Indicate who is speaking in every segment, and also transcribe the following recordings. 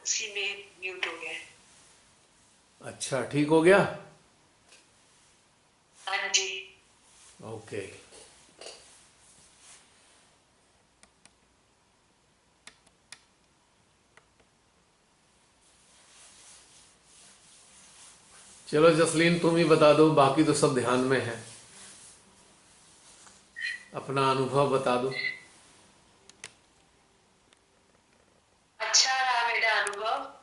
Speaker 1: उसी में म्यूट हो गया है।
Speaker 2: अच्छा, ठीक हो गया।
Speaker 1: हाँ जी।
Speaker 2: ओके। चलो जसलीन, तुम ही बता दो, बाकी तो सब ध्यान में है। अपना अनुभव बता दो।
Speaker 1: अच्छा रहा मेरा अनुभव।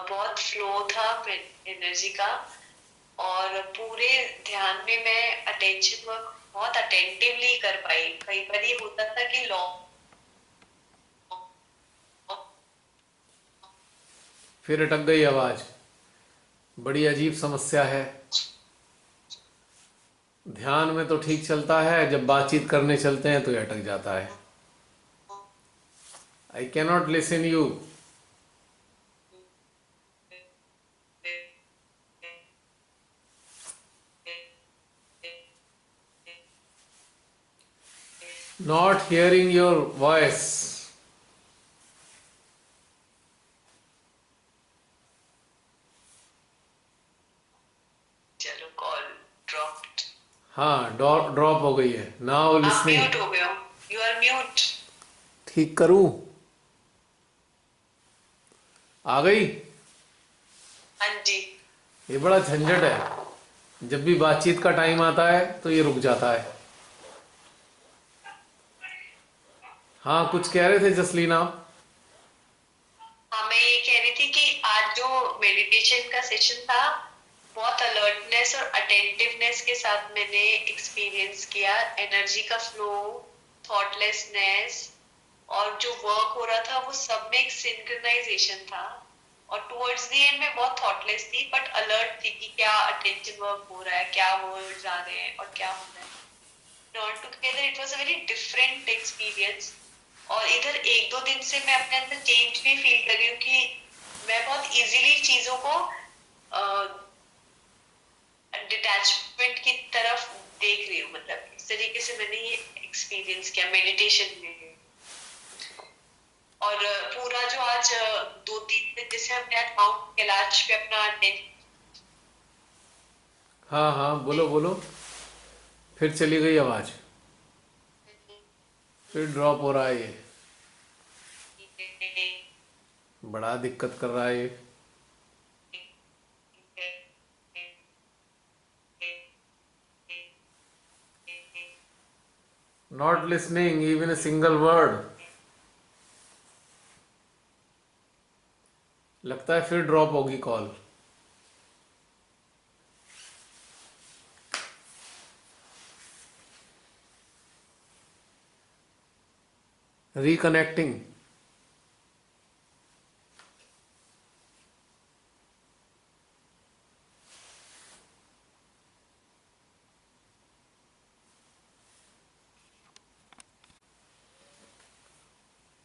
Speaker 1: बहुत फ्लो था एनर्जी का, और पूरे ध्यान में मैं अटेंशन वर्क बहुत अटेंटिवली कर पाई। कई बार ये होता था कि लॉन्ग
Speaker 2: फिर अटक गई आवाज। बड़ी अजीब समस्या है। ध्यान में तो ठीक चलता है, जब बातचीत करने चलते हैं तो ये अटक जाता है। I cannot listen you. Not hearing your voice.
Speaker 1: चलो, कॉल ड्रॉप्ड।
Speaker 2: हाँ, ड्रॉप हो गई है। नाउ
Speaker 1: आप
Speaker 2: लिसनिंग।
Speaker 1: म्यूट हो गए हो। You are mute.
Speaker 2: ठीक करूं? आ गई।
Speaker 1: हाँ जी।
Speaker 2: ये बड़ा झंझट है, जब भी बातचीत का टाइम आता है तो ये रुक जाता है। हाँ, कुछ कह रहे थे जसलीन आप?
Speaker 1: हाँ, मैं ये कह रही थी कि आज जो मेडिटेशन का सेशन था, बहुत अलर्टनेस और अटेंटिवनेस के साथ मैंने एक्सपीरियंस किया। एनर्जी का फ्लो, थॉटलेसनेस, और जो वर्क हो रहा था वो सब में एक सिंक्रोनाइजेशन था। और टुवर्ड्स द एंड में बहुत थॉटलेस थी, बट अलर्ट थी कि क्या अटेंशन वर्क हो रहा है, क्या वर्ड्स आ रहे हैं और क्या हो रहा है। All together it was a very different experience. और इधर एक दो दिन से मैं अपने अंदर चेंज भी फील कर रही हूँ कि मैं बहुत इजीली चीजों को डिटैचमेंट की तरफ देख रही हूँ। मतलब इस तरीके से मैंने ये एक्सपीरियंस किया मेडिटेशन में। और पूरा जो आज 2-3 दिन जैसे हमने आज माउंट कैलाश पे अपना
Speaker 2: हाँ हाँ, बोलो बोलो। फिर चली गई आवाज। फिर ड्रॉप हो रहा है ये। बड़ा दिक्कत कर रहा है ये। Not listening even a single word. लगता है फिर ड्रॉप होगी call. Reconnecting.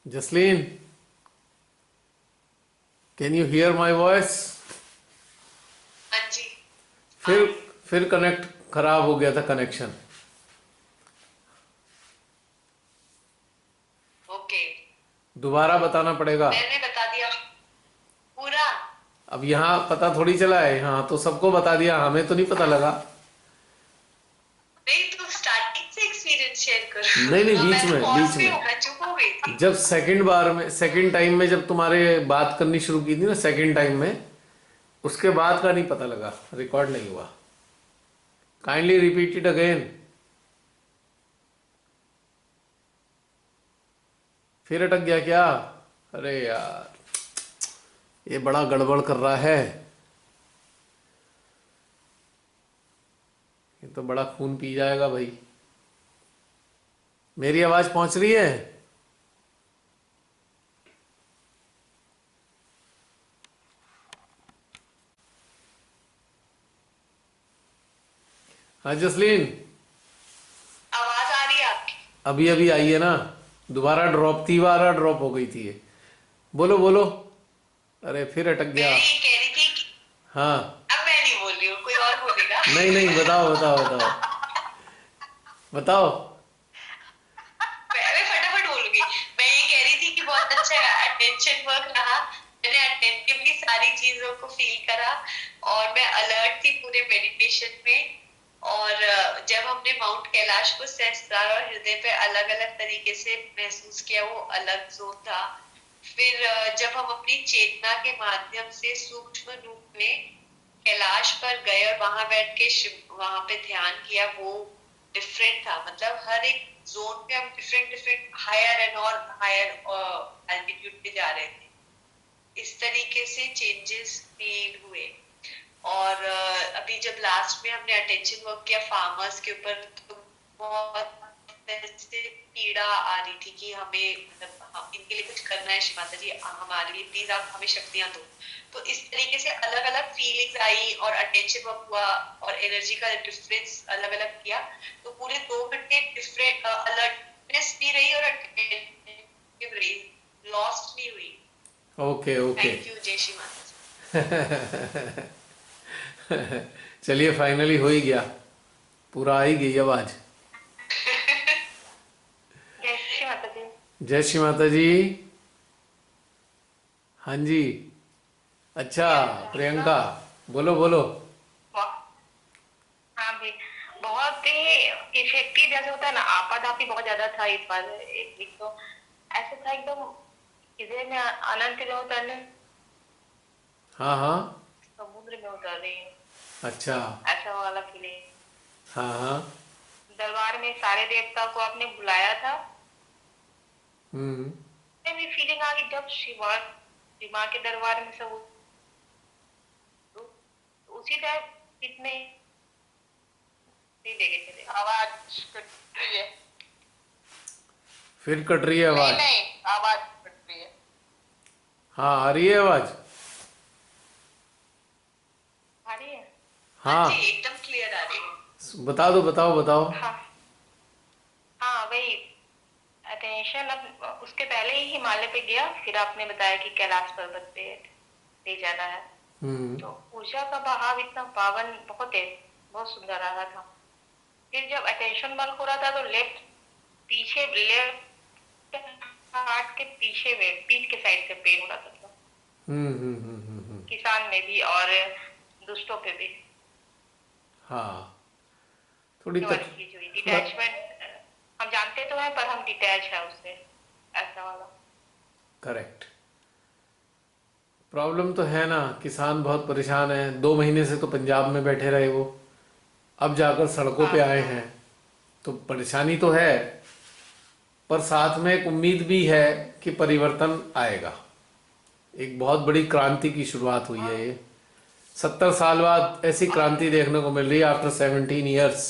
Speaker 2: Jasleen, can you here my voice?
Speaker 1: हाँ जी। आ
Speaker 2: फिर
Speaker 1: रही है।
Speaker 2: फिर कनेक्ट खराब हो गया था कनेक्शन।
Speaker 1: ओके।
Speaker 2: दोबारा बताना पड़ेगा।
Speaker 1: मैंने बता दिया पूरा।
Speaker 2: अब यहाँ पता थोड़ी चला है, हाँ तो सबको बता दिया, हमें तो नहीं पता लगा।
Speaker 1: नहीं तो स्टार्टिंग से एक्सपीरियंस शेयर करो।
Speaker 2: नहीं नहीं,
Speaker 1: हाँ,
Speaker 2: बीच
Speaker 1: मैं तो
Speaker 2: में
Speaker 1: पॉज
Speaker 2: बीच
Speaker 1: पे
Speaker 2: में।
Speaker 1: हूँ, मैं चुप हो गई थी।
Speaker 2: जब सेकंड बार में, सेकंड टाइम में जब तुम्हारे बात करनी शुरू की थी ना, सेकंड टाइम में, उसके बाद का नहीं पता लगा, रिकॉर्ड नहीं हुआ। Kindly repeat it again. फिर अटक गया क्या? अरे यार, ये बड़ा गड़बड़ कर रहा है। ये तो बड़ा खून पी जाएगा भाई। मेरी आवाज पहुंच रही है? हाँ जसलीन,
Speaker 1: आवाज आ रही है आपकी?
Speaker 2: अभी अभी आई है ना। दोबारा ड्रॉप थी, बारह ड्रॉप हो गई थी ये। बोलो बोलो। अरे फिर अटक
Speaker 1: मैं
Speaker 2: गया।
Speaker 1: ये कह रही थी कि
Speaker 2: हाँ।
Speaker 1: अब मैं नहीं बोल रही हूँ, कोई और बोलेगा।
Speaker 2: नहीं नहीं, बताओ बताओ बताओ। बताओ।
Speaker 1: मैं फटाफट बोलूंगी। मैं ये कह रही थी कि बहुत अच्छा अटेंशन वर्क रहा। मैंने चीजों को फील करा और मैं अलर्ट थी पूरे मेडिटेशन में। और जब हमने माउंट कैलाश को सहस्त्रार और हृदय पे अलग अलग तरीके से महसूस किया, वो अलग जोन था। फिर जब हम अपनी चेतना के माध्यम से सूक्ष्म रूप में कैलाश पर गए और वहां बैठ के वहां पे ध्यान किया, वो डिफरेंट था। मतलब हर एक जोन पे हम डिफरेंट डिफरेंट हायर एंड और हायर एल्टीट्यूड पे जा रहे थे। इस तरीके से चेंजेस फील हुए। और अभी जब लास्ट में हमने अटेंशन वर्क किया फार्मर्स के ऊपर, तो बहुत ऐसे पीड़ा आ रही थी कि हमें मतलब हम इनके लिए कुछ करना है, श्री माता जी हमारे लिए प्लीज आप हमें शक्तियां दो। तो इस तरीके से अलग अलग फीलिंग्स आई और अटेंशन वर्क हुआ और एनर्जी का डिफरेंस अलग अलग किया। तो पूरे 2 घंटे डिफरेंट अलर्टनेस भी रही और अटेंटिव रही, लॉस्ट नहीं हुई।
Speaker 2: Okay okay.
Speaker 1: थैंक यू, जय श्री माता
Speaker 2: चलिए फाइनली हो ही गया, पूरा आ ही गई आवाज।
Speaker 1: जय श्री माता जी।
Speaker 2: जय श्री माता जी। हाँ जी। अच्छा प्रियंका, बोलो बोलो।
Speaker 3: हाँ भी बहुत ही इफेक्टिव जैसे होता है ना, आपाधापी बहुत ज्यादा था इस बार। एक वीक तो ऐसे था एकदम हृदय में अनंत में उतर रही,
Speaker 2: हाँ हाँ।
Speaker 3: समुद्र में उतर रही हूँ,
Speaker 2: अच्छा।
Speaker 3: ऐसा वाला फीलिंग।
Speaker 2: हाँ हाँ।
Speaker 3: दरबार में सारे देवता को आपने बुलाया था,
Speaker 2: हम्म।
Speaker 3: भी फीलिंग आ गई जब शिवा शिवा के दरबार में सब उसी टाइम कितने नहीं देखे थे। आवाज कट रही है,
Speaker 2: फिर कट रही है आवाज?
Speaker 3: नहीं आवाज कट रही है।
Speaker 2: हाँ आ रही है आवाज।
Speaker 3: आ रही है?
Speaker 1: हाँ जी,
Speaker 2: हाँ
Speaker 1: एकदम क्लियर आ रही है।
Speaker 2: बता दो, बताओ बताओ।
Speaker 3: हाँ हाँ वही अटेंशन। अब उसके पहले ही हिमालय पे गया, फिर आपने बताया कि कैलाश पर्वत पे ले जाना है।
Speaker 2: हम्म।
Speaker 3: तो ऊर्जा का बहाव इतना पावन, बहुत है, बहुत सुंदर रहा था। फिर जब अटेंशन वर्क हो रहा था तो लेफ्ट पीछे, लेफ्ट हार्ट के पीछे में पीठ के साइड से पेन हो रहा था। किसान में भी और दुष्टों पे भी
Speaker 2: हाँ थोड़ी
Speaker 3: वाली चीज हुई,
Speaker 2: थोड़ा
Speaker 3: डिटैचमेंट। हम जानते तो हैं पर हम डिटैच है उससे, ऐसा वाला।
Speaker 2: करेक्ट। प्रॉब्लम तो है ना, किसान बहुत परेशान है, 2 महीने से तो पंजाब में बैठे रहे वो, अब जाकर सड़कों
Speaker 3: हाँ
Speaker 2: पे आए
Speaker 3: हाँ
Speaker 2: हैं, तो परेशानी तो है, पर साथ में एक उम्मीद भी है कि परिवर्तन आएगा। एक बहुत बड़ी क्रांति की शुरुआत हुई है ये। 70 साल बाद ऐसी
Speaker 3: और
Speaker 2: क्रांति देखने को मिल रही है, आफ्टर 17 ईयर्स।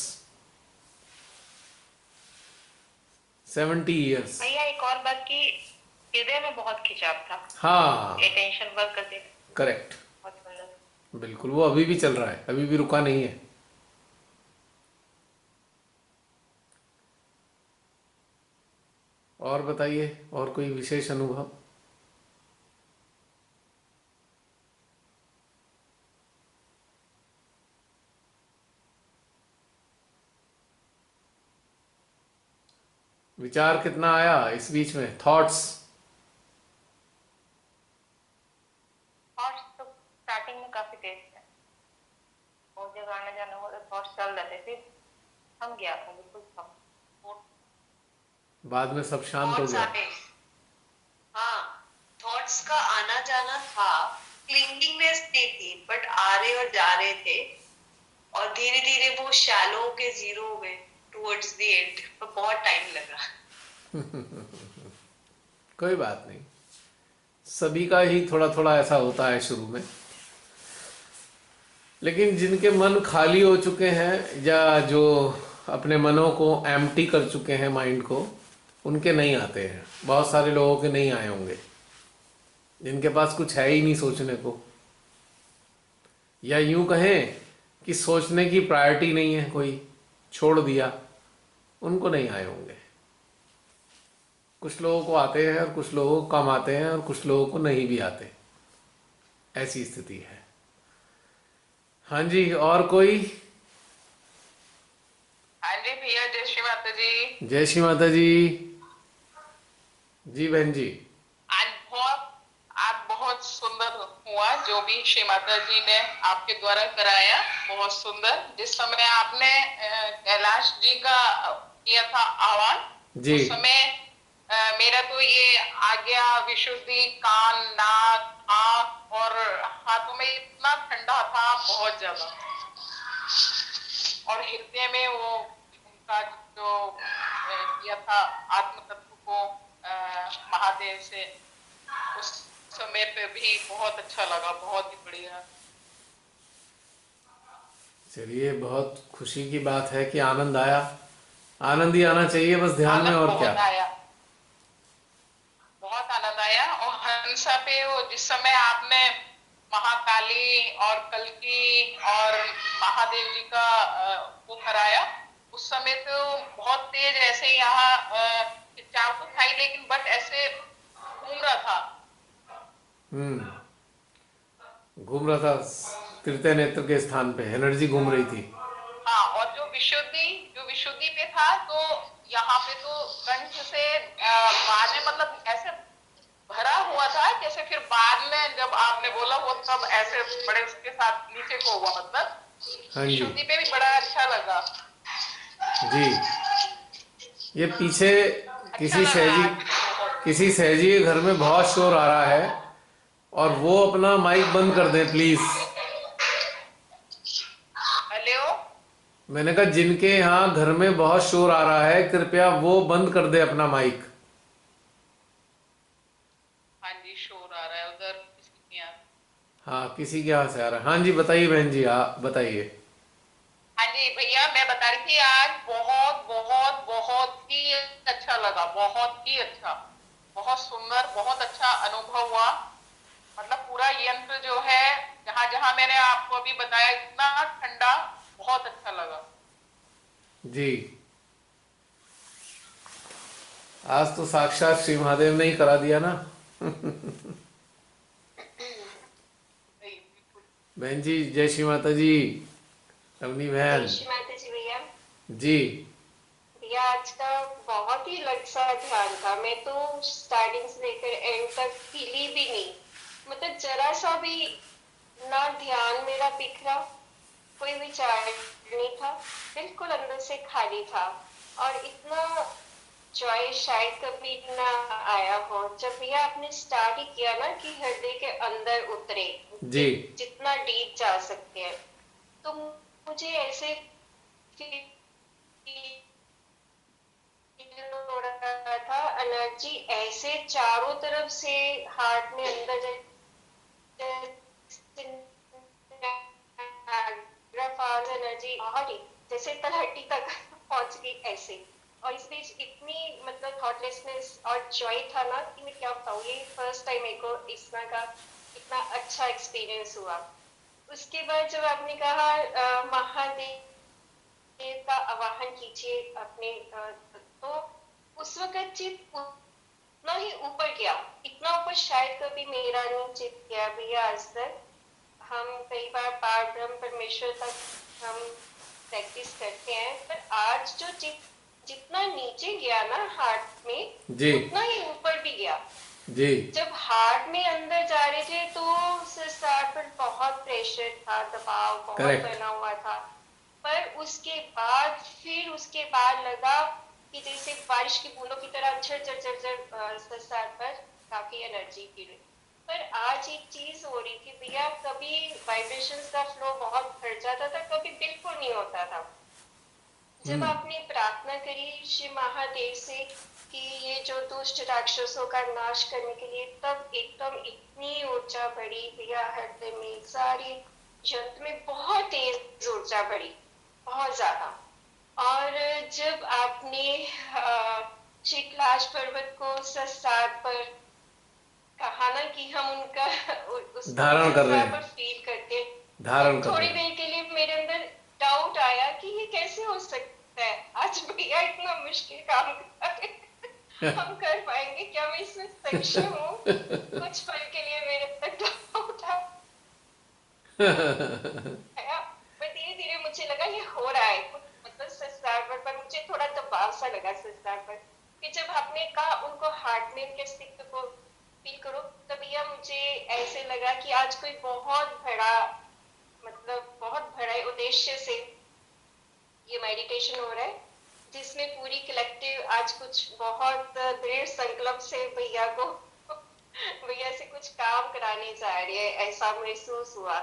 Speaker 2: 70 ईयर्स।
Speaker 3: भैया एक और बात की, हृदय में बहुत खिंचाव था,
Speaker 2: हाँ
Speaker 3: टेंशन वर्क करते
Speaker 2: करेक्ट,
Speaker 3: बहुत सुंदर।
Speaker 2: बिल्कुल, वो अभी भी चल रहा है, अभी भी रुका नहीं है। और बताइए, और कोई विशेष अनुभव? विचार कितना आया इस बीच में, थॉट्स?
Speaker 3: थॉट्स तो स्टार्टिंग में काफी तेज थे, बहुत जगह आना जाना हुआ तो थॉट्स चल रहे थे, फिर थम गया था, बिल्कुल थम।
Speaker 2: बाद में सब शांत हो
Speaker 1: थॉट्स
Speaker 2: गया?
Speaker 1: आए, हाँ थॉट्स का आना जाना था, क्लिंगिंगनेस नहीं थी, बट आ रहे और जा रहे थे। और धीरे धीरे वो शैलो के जीरो हो गए टुवर्ड्स द एंड, पर बहुत टाइम लगा।
Speaker 2: कोई बात नहीं, सभी का ही थोड़ा थोड़ा ऐसा होता है शुरू में, लेकिन जिनके मन खाली हो चुके हैं या जो अपने मनों को एम्प्टी कर चुके हैं, माइंड को, उनके नहीं आते हैं। बहुत सारे लोगों के नहीं आए होंगे, जिनके पास कुछ है ही नहीं सोचने को, या यूं कहें कि सोचने की प्रायोरिटी नहीं है, कोई छोड़ दिया, उनको नहीं आए होंगे। कुछ लोगों को आते हैं और कुछ लोगों को कम आते हैं और कुछ लोगों को नहीं भी आते, ऐसी स्थिति है। हाँ जी, और कोई?
Speaker 3: हाँ जी भैया, जय श्री माता जी।
Speaker 2: जय श्री माता जी। जी बहन जी।
Speaker 3: आज बहुत आप बहुत
Speaker 4: सुंदर हुआ जो भी श्री माता जी ने आपके द्वारा कराया, बहुत सुंदर। जिस समय आपने कैलाश जी का किया था आह्वान,
Speaker 2: जी
Speaker 4: उस समय मेरा तो ये आ गया विशुद्धि, कान, नाक, आंख और हाथों में इतना ठंडा था, बहुत ज्यादा। और हृदय में वो उनका जो किया था आत्म तत्व को महादेव से, उस समय पे भी बहुत अच्छा लगा, बहुत ही बढ़िया।
Speaker 2: चलिए, बहुत खुशी की बात है कि आनंद आया। आनंद ही आना चाहिए बस ध्यान में,
Speaker 4: आनंद
Speaker 2: और क्या।
Speaker 4: बहुत आया, बहुत आनंद आया। और हंसा पे वो जिस समय आपने महाकाली और कल्की और महादेव जी का वो कराया, उस समय तो बहुत तेज ऐसे यहाँ खिंचाव तो था ही, लेकिन बट ऐसे घूम रहा था।
Speaker 2: घूम रहा था, तृतीय नेत्र के स्थान पे एनर्जी घूम रही थी।
Speaker 4: हाँ, और जो विशुद्धि पे था, तो यहाँ पे तो कंठ से बाद में मतलब ऐसे भरा हुआ था, जैसे फिर बाद में जब आपने बोला वो तब ऐसे बड़े उसके साथ नीचे को हुआ, मतलब
Speaker 2: हाँ जी
Speaker 4: विशुद्धि पे भी बड़ा अच्छा लगा।
Speaker 2: जी। ये पीछे
Speaker 4: अच्छा
Speaker 2: किसी
Speaker 4: लगा
Speaker 2: सहजी
Speaker 4: आज बहुत।
Speaker 2: किसी सहजी के घर में बहुत शोर आ रहा है, और वो अपना माइक बंद कर दें प्लीज।
Speaker 4: हेलो,
Speaker 2: मैंने कहा जिनके यहाँ घर में बहुत शोर आ रहा है, कृपया वो बंद कर दे अपना माइक।
Speaker 4: हाँ जी, शोर आ रहा है उधर किसी के यहाँ।
Speaker 2: हाँ, किसी के यहाँ से आ रहा है। हाँ जी, बताइए बहन जी, आप बताइए।
Speaker 4: हाँ जी भैया, मैं बता रही थी आज बहुत बहुत बहुत ही अच्छा लगा, बहुत ही अच्छा, बहुत सुंदर, बहुत अच्छा अनुभव हुआ। मतलब पूरा यंत्र जो है, जहां जहां मैंने आपको अभी बताया, इतना ठंडा, बहुत अच्छा लगा।
Speaker 2: जी, आज तो साक्षात श्री महादेव ने ही करा दिया ना।
Speaker 4: सही, बिल्कुल।
Speaker 2: बहन जी, जय श्री माता जी। रमनी
Speaker 1: जय
Speaker 2: बहन
Speaker 1: श्री माता जी भैया।
Speaker 2: जी।
Speaker 1: भैया आज का बहुत ही अलग सा ध्यान था। मैं तो स्टार्टिंग से लेकर एंड तक हिली भी नहीं, मतलब जरा सा भी ना ध्यान मेरा बिखरा, कोई विचार नहीं था, बिल्कुल अंदर से खाली था। और इतना जॉय शायद कभी ना आया हो। जब भैया आपने स्टार्ट ही किया ना कि हृदय के अंदर उतरे,
Speaker 2: जी
Speaker 1: जितना डीप जा सकते हैं, तो मुझे ऐसे फील हो रहा था, एनर्जी ऐसे चारों तरफ से हार्ट में अंदर एनर्जी बाहर ही जैसे तलहटी तक पहुंच गई ऐसे। और इस बीच इतनी मतलब थॉटलेसनेस और जॉय था ना कि मैं क्या बताऊँ, ये फर्स्ट टाइम मेरे को इस तरह का इतना अच्छा एक्सपीरियंस हुआ। उसके बाद जब आपने कहा महादेव का आवाहन कीजिए अपने तो उस वक्त चित उतना ही ऊपर गया, इतना ऊपर शायद कभी मेरा नहीं चित गया भैया आज तक। हम कई बार पार ब्रह्म परमेश्वर तक हम प्रैक्टिस करते हैं, पर आज जो जितना नीचे गया ना हार्ट में,
Speaker 2: जी
Speaker 1: उतना ही ऊपर भी गया।
Speaker 2: जी।
Speaker 1: जब हार्ट में अंदर जा रहे थे तो सिर पर बहुत प्रेशर था, दबाव बहुत
Speaker 2: करेक्ट।
Speaker 1: बना हुआ था। पर उसके बाद लगा कि जैसे बारिश की बूंदों की तरह झर झर झर सर पर काफी एनर्जी की रही। पर आज एक चीज हो रही थी भैया, कभी वाइब्रेशंस का फ्लो बहुत बढ़ जाता था, कभी बिल्कुल नहीं होता था। जब आपने प्रार्थना करी श्री महादेव से कि ये जो दुष्ट राक्षसों का नाश करने के लिए, तब एकदम इतनी ऊर्जा बढ़ी भैया हृदय में, सारी यंत्र में बहुत तेज ऊर्जा बढ़ी, बहुत ज्यादा। और जब आपने श्री कैलाश पर्वत को सस्तार पर कहा ना कि हम उनका उसको
Speaker 2: धारण कर
Speaker 1: बहुत
Speaker 2: रहे
Speaker 1: यहाँ
Speaker 2: हैं,
Speaker 1: पर फील करते हैं, तो
Speaker 2: धारण कर
Speaker 1: थोड़ी
Speaker 2: रहे
Speaker 1: देर के लिए मेरे अंदर डाउट आया कि ये कैसे हो सकता है, आज भैया इतना मुश्किल काम कर रहे हैं, हम कर पाएंगे क्या, मैं इसमें सक्षम हूँ? कुछ पल के लिए मेरे अंदर डाउट आया, पर धीरे धीरे मुझे लगा ये हो रहा है कुछ, मतलब संस्कार पर मुझे थोड़ा दबाव सा लगा संस्कार पर, कि जब आपने कहा उनको हार्ट में उनके अस्तित्व को फील करो। तभी या मुझे ऐसे लगा कि आज कोई बहुत बड़ा, मतलब बहुत बड़े उद्देश्य से ये मेडिटेशन हो रहा है, जिसमें पूरी कलेक्टिव आज कुछ बहुत दृढ़ संकल्प से भैया को भैया से कुछ काम कराने जा रही है, ऐसा महसूस हुआ।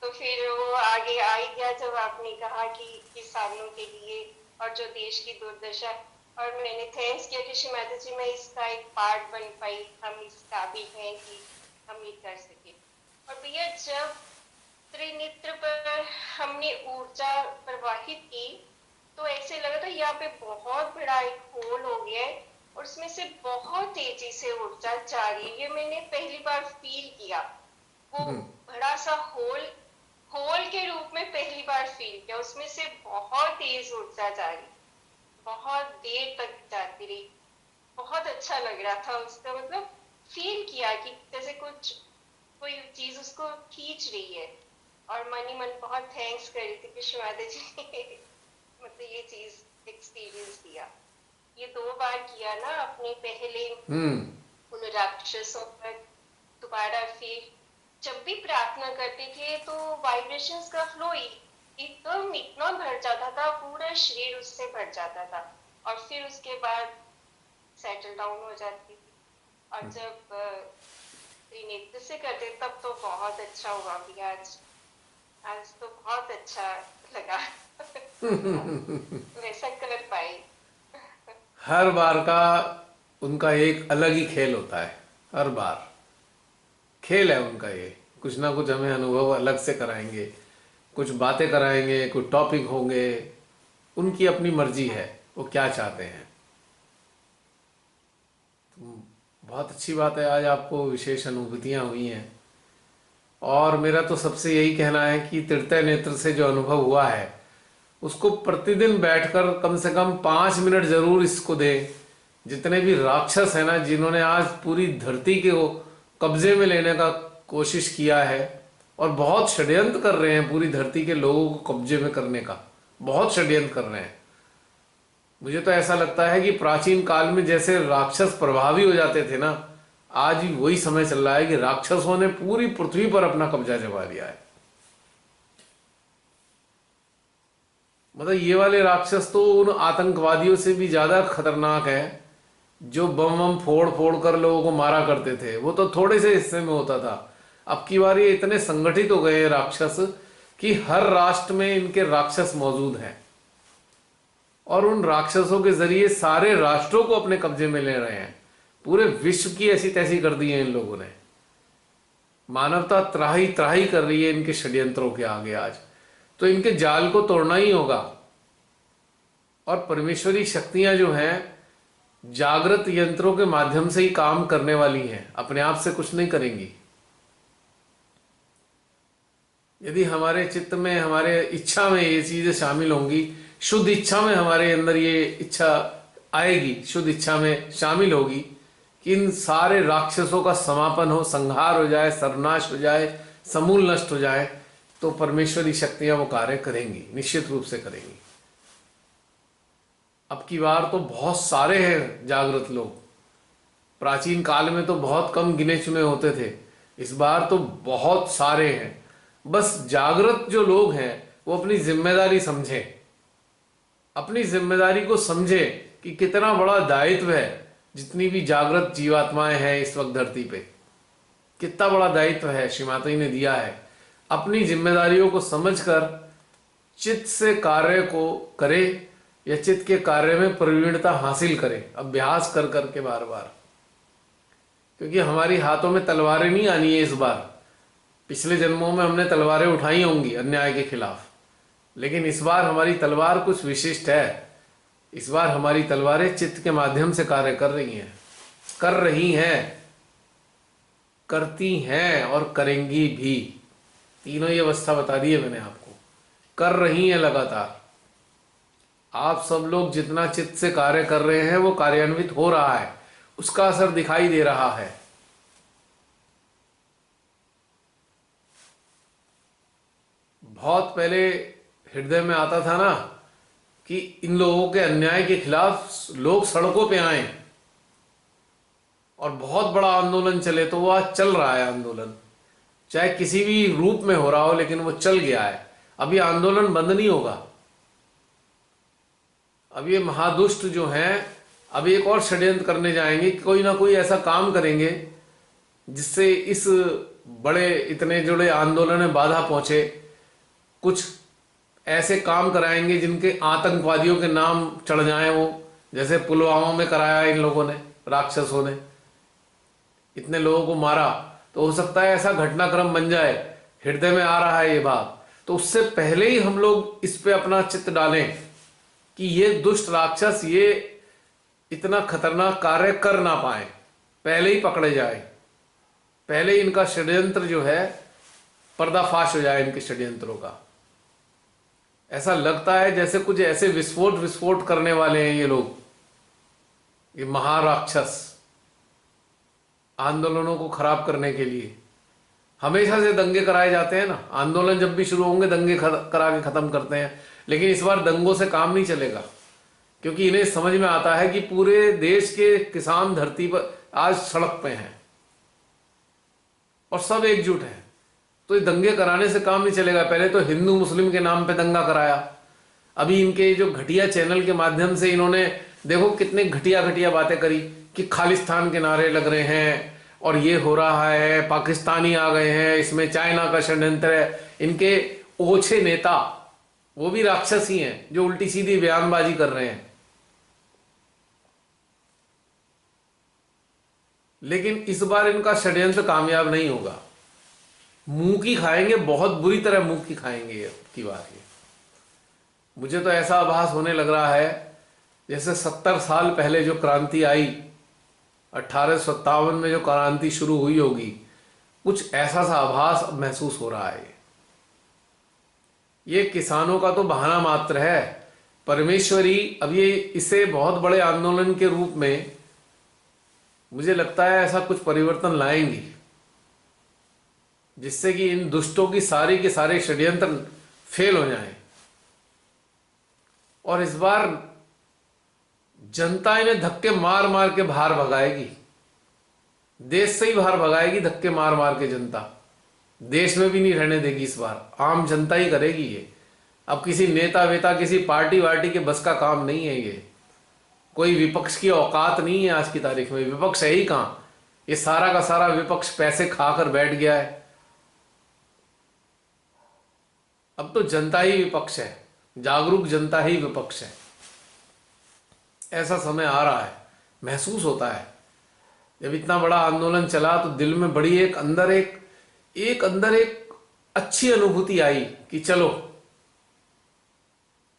Speaker 1: तो फिर वो आगे आ ही गया जब आपने कहा कि किसानों के लिए और जो देश की दुर्दशा, और मैंने थैंक्स किया कि श्रीमती जी मैं इसका एक पार्ट बन पाई, हम इस काबिल हैं कि हम ये कर सके। और भैया जब त्रिनेत्र पर हमने ऊर्जा प्रवाहित की तो ऐसे लगा था यहाँ पे बहुत बड़ा एक होल हो गया है और उसमें से बहुत तेजी से ऊर्जा जा रही है। ये मैंने पहली बार फील किया, वो बड़ा सा होल होल के रूप में पहली बार फील किया। उसमें से बहुत तेज ऊर्जा जा रही, बहुत देर तक जाती रही, बहुत अच्छा लग रहा था उसका, मतलब फील किया कि जैसे कुछ कोई चीज उसको खींच रही है। और मन ही मन बहुत थैंक्स कर रही थी कि शिवादा जी ने मतलब ये चीज एक्सपीरियंस किया। ये 2 बार किया ना अपने पहले उन राक्षसों पर, दोबारा फिर जब भी प्रार्थना करते थे तो वाइब्रेशंस का फ्लो एकदम इतना भर जाता था, पूरा शरीर उससे भर जाता था और फिर उसके बाद सेटल डाउन हो जाती थी। और जब त्रिनेत्र से करते तब तो बहुत अच्छा हुआ भी। आज तो बहुत अच्छा लगा वैसा कर पाई।
Speaker 2: हर बार का उनका एक अलग ही खेल होता है, हर बार खेल है उनका ये, कुछ ना कुछ हमें अनुभव अलग से कराएंगे, कुछ बातें कराएंगे, कुछ टॉपिक होंगे, उनकी अपनी मर्जी है वो क्या चाहते हैं। तो बहुत अच्छी बात है, आज आपको विशेष अनुभूतियाँ हुई हैं। और मेरा तो सबसे यही कहना है कि तृतीय नेत्र से जो अनुभव हुआ है उसको प्रतिदिन बैठकर कम से कम 5 मिनट जरूर इसको दें। जितने भी राक्षस हैं ना, जिन्होंने आज पूरी धरती के को कब्जे में लेने का कोशिश किया है और बहुत षड्यंत्र कर रहे हैं पूरी धरती के लोगों को कब्जे में करने का, बहुत षड्यंत्र कर रहे हैं। मुझे तो ऐसा लगता है कि प्राचीन काल में जैसे राक्षस प्रभावी हो जाते थे ना, आज भी वही समय चल रहा है कि राक्षसों ने पूरी पृथ्वी पर अपना कब्जा जमा लिया है। मतलब ये वाले राक्षस तो उन आतंकवादियों से भी ज्यादा खतरनाक है जो बम बम फोड़ फोड़ कर लोगों को मारा करते थे। वो तो थोड़े से हिस्से में होता था, अब की बार ये इतने संगठित हो गए हैं राक्षस कि हर राष्ट्र में इनके राक्षस मौजूद हैं और उन राक्षसों के जरिए सारे राष्ट्रों को अपने कब्जे में ले रहे हैं। पूरे विश्व की ऐसी तैसी कर दी है इन लोगों ने। मानवता त्राही त्राही कर रही है इनके षड्यंत्रों के आगे आज। तो इनके जाल को तोड़ना ही होगा। और परमेश्वरी शक्तियां जो हैं जागृत यंत्रों के माध्यम से ही काम करने वाली हैं, अपने आप से कुछ नहीं करेंगी। यदि हमारे चित्त में, हमारे इच्छा में ये चीजें शामिल होंगी, शुद्ध इच्छा में हमारे अंदर ये इच्छा आएगी, शुद्ध इच्छा में शामिल होगी कि इन सारे राक्षसों का समापन हो, संहार हो जाए, सर्वनाश हो जाए, समूल नष्ट हो जाए, तो परमेश्वरी शक्तियां वो कार्य करेंगी, निश्चित रूप से करेंगी। अब की बार तो बहुत सारे हैं जागृत लोग, प्राचीन काल में तो बहुत कम गिने चुने होते थे, इस बार तो बहुत सारे हैं। बस जागृत जो लोग हैं वो अपनी जिम्मेदारी समझें, अपनी जिम्मेदारी को समझे कि कितना बड़ा दायित्व है। जितनी भी जागृत जीवात्माएं हैं इस वक्त धरती पे, कितना बड़ा दायित्व है श्री माता जी ने दिया है। अपनी जिम्मेदारियों को समझकर चित्त से कार्य को करे या चित्त के कार्य में प्रवीणता हासिल करे, अभ्यास कर करके बार बार। क्योंकि हमारी हाथों में तलवारें नहीं आनी है इस बार। पिछले जन्मों में हमने तलवारें उठाई होंगी अन्याय के खिलाफ, लेकिन इस बार हमारी तलवार कुछ विशिष्ट है। इस बार हमारी तलवारें चित्त के माध्यम से कार्य कर रही हैं, कर रही हैं, करती हैं और करेंगी भी। तीनों ये अवस्था बता दी है मैंने आपको, कर रही हैं लगातार। आप सब लोग जितना चित्त से कार्य कर रहे हैं वो कार्यान्वित हो रहा है, उसका असर दिखाई दे रहा है। बहुत पहले हृदय में आता था ना कि इन लोगों के अन्याय के खिलाफ लोग सड़कों पे आए, और बहुत बड़ा आंदोलन चले तो वो आज चल रहा है आंदोलन, चाहे किसी भी रूप में हो रहा हो, लेकिन वो चल गया है। अब ये आंदोलन बंद नहीं होगा। अब ये महादुष्ट जो हैं अब एक और षड्यंत्र करने जाएंगे, कोई ना कोई ऐसा काम करेंगे जिससे इस बड़े इतने जुड़े आंदोलन में बाधा पहुंचे। कुछ ऐसे काम कराएंगे जिनके आतंकवादियों के नाम चढ़ जाएं, वो जैसे पुलवामा में कराया इन लोगों ने, राक्षसों ने इतने लोगों को मारा। तो हो सकता है ऐसा घटनाक्रम बन जाए, हृदय में आ रहा है ये बात। तो उससे पहले ही हम लोग इस पे अपना चित्त डालें कि ये दुष्ट राक्षस ये इतना खतरनाक कार्य कर ना पाए, पहले ही पकड़े जाए, पहले ही इनका षड्यंत्र जो है पर्दाफाश हो जाए, इनके षड्यंत्रों का। ऐसा लगता है जैसे कुछ ऐसे विस्फोट करने वाले हैं ये लोग, ये महाराक्षस आंदोलनों को खराब करने के लिए। हमेशा से दंगे कराए जाते हैं ना, आंदोलन जब भी शुरू होंगे दंगे करा के खत्म करते हैं। लेकिन इस बार दंगों से काम नहीं चलेगा, क्योंकि इन्हें समझ में आता है कि पूरे देश के किसान धरती पर आज सड़क पे हैं और सब एकजुट हैं। तो ये दंगे कराने से काम नहीं चलेगा। पहले तो हिंदू मुस्लिम के नाम पे दंगा कराया, अभी इनके जो घटिया चैनल के माध्यम से इन्होंने देखो कितने घटिया घटिया बातें करी कि खालिस्तान के नारे लग रहे हैं और ये हो रहा है, पाकिस्तानी आ गए हैं, इसमें चाइना का षड्यंत्र है। इनके ओछे नेता वो भी राक्षस ही हैं जो उल्टी सीधी बयानबाजी कर रहे हैं। लेकिन इस बार इनका षड्यंत्र कामयाब नहीं होगा। मुंह की खाएंगे, बहुत बुरी तरह मुंह की खाएंगे की बात है। मुझे तो ऐसा आभास होने लग रहा है जैसे 70 साल पहले जो क्रांति आई, 1857 में जो क्रांति शुरू हुई होगी, कुछ ऐसा सा आभास महसूस हो रहा है। ये किसानों का तो बहाना मात्र है। परमेश्वरी अब ये इसे बहुत बड़े आंदोलन के रूप में मुझे लगता है ऐसा कुछ परिवर्तन लाएंगी जिससे कि इन दुष्टों की सारी के सारे षड्यंत्र फेल हो जाएं। और इस बार जनता इन्हें धक्के मार मार के बाहर भगाएगी, देश से ही बाहर भगाएगी धक्के मार मार के। जनता देश में भी नहीं रहने देगी इस बार, आम जनता ही करेगी ये। अब किसी नेता वेता किसी पार्टी वार्टी के बस का काम नहीं है ये। कोई विपक्ष की औकात नहीं है आज की तारीख में। विपक्ष है ही कहां, ये सारा का सारा विपक्ष पैसे खाकर बैठ गया है। अब तो जनता ही विपक्ष है, जागरूक जनता ही विपक्ष है। ऐसा समय आ रहा है, महसूस होता है। जब इतना बड़ा आंदोलन चला तो दिल में बड़ी एक अंदर एक अच्छी अनुभूति आई कि चलो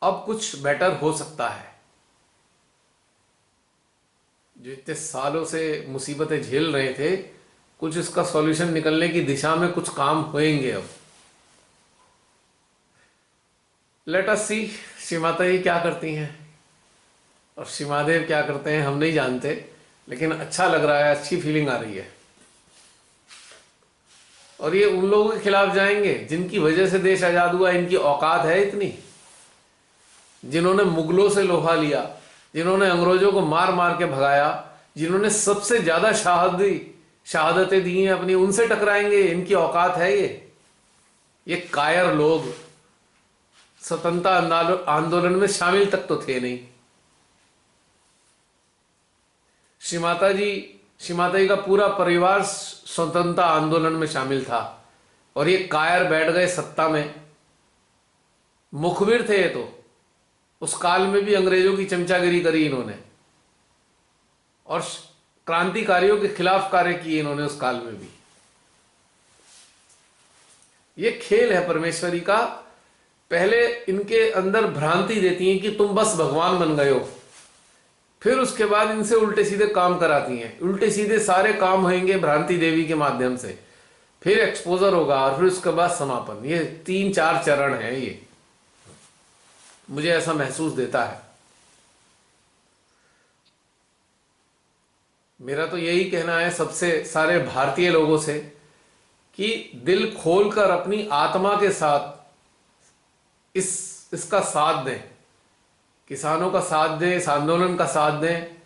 Speaker 2: अब कुछ बेटर हो सकता है। जो इतने सालों से मुसीबतें झेल रहे थे, कुछ इसका सॉल्यूशन निकलने की दिशा में कुछ काम होएंगे। अब लेट अस सी श्री माता जी क्या करती हैं और श्री महादेव क्या करते हैं, हम नहीं जानते। लेकिन अच्छा लग रहा है, अच्छी फीलिंग आ रही है। और ये उन लोगों के खिलाफ जाएंगे जिनकी वजह से देश आजाद हुआ। इनकी औकात है इतनी, जिन्होंने मुगलों से लोहा लिया, जिन्होंने अंग्रेजों को मार मार के भगाया, जिन्होंने सबसे ज्यादा शहादतें दी हैं अपनी, उनसे टकराएंगे। इनकी औकात है ये कायर लोग स्वतंत्रता आंदोलन में शामिल तक तो थे नहीं। श्री माता जी का पूरा परिवार स्वतंत्रता आंदोलन में शामिल था और ये कायर बैठ गए सत्ता में। मुखबिर थे ये तो, उस काल में भी अंग्रेजों की चमचागिरी करी इन्होंने और क्रांतिकारियों के खिलाफ कार्य किए इन्होंने उस काल में भी। ये खेल है परमेश्वरी का। पहले इनके अंदर भ्रांति देती हैं कि तुम बस भगवान बन गए हो, फिर उसके बाद इनसे उल्टे सीधे काम कराती हैं। उल्टे सीधे सारे काम होंगे भ्रांति देवी के माध्यम से, फिर एक्सपोजर होगा और फिर उसके बाद समापन। ये 3-4 चरण हैं। ये मुझे ऐसा महसूस देता है। मेरा तो यही कहना है सबसे सारे भारतीय लोगों से कि दिल खोलकर अपनी आत्मा के साथ इसका साथ दें, किसानों का साथ दें, इस आंदोलन का साथ दें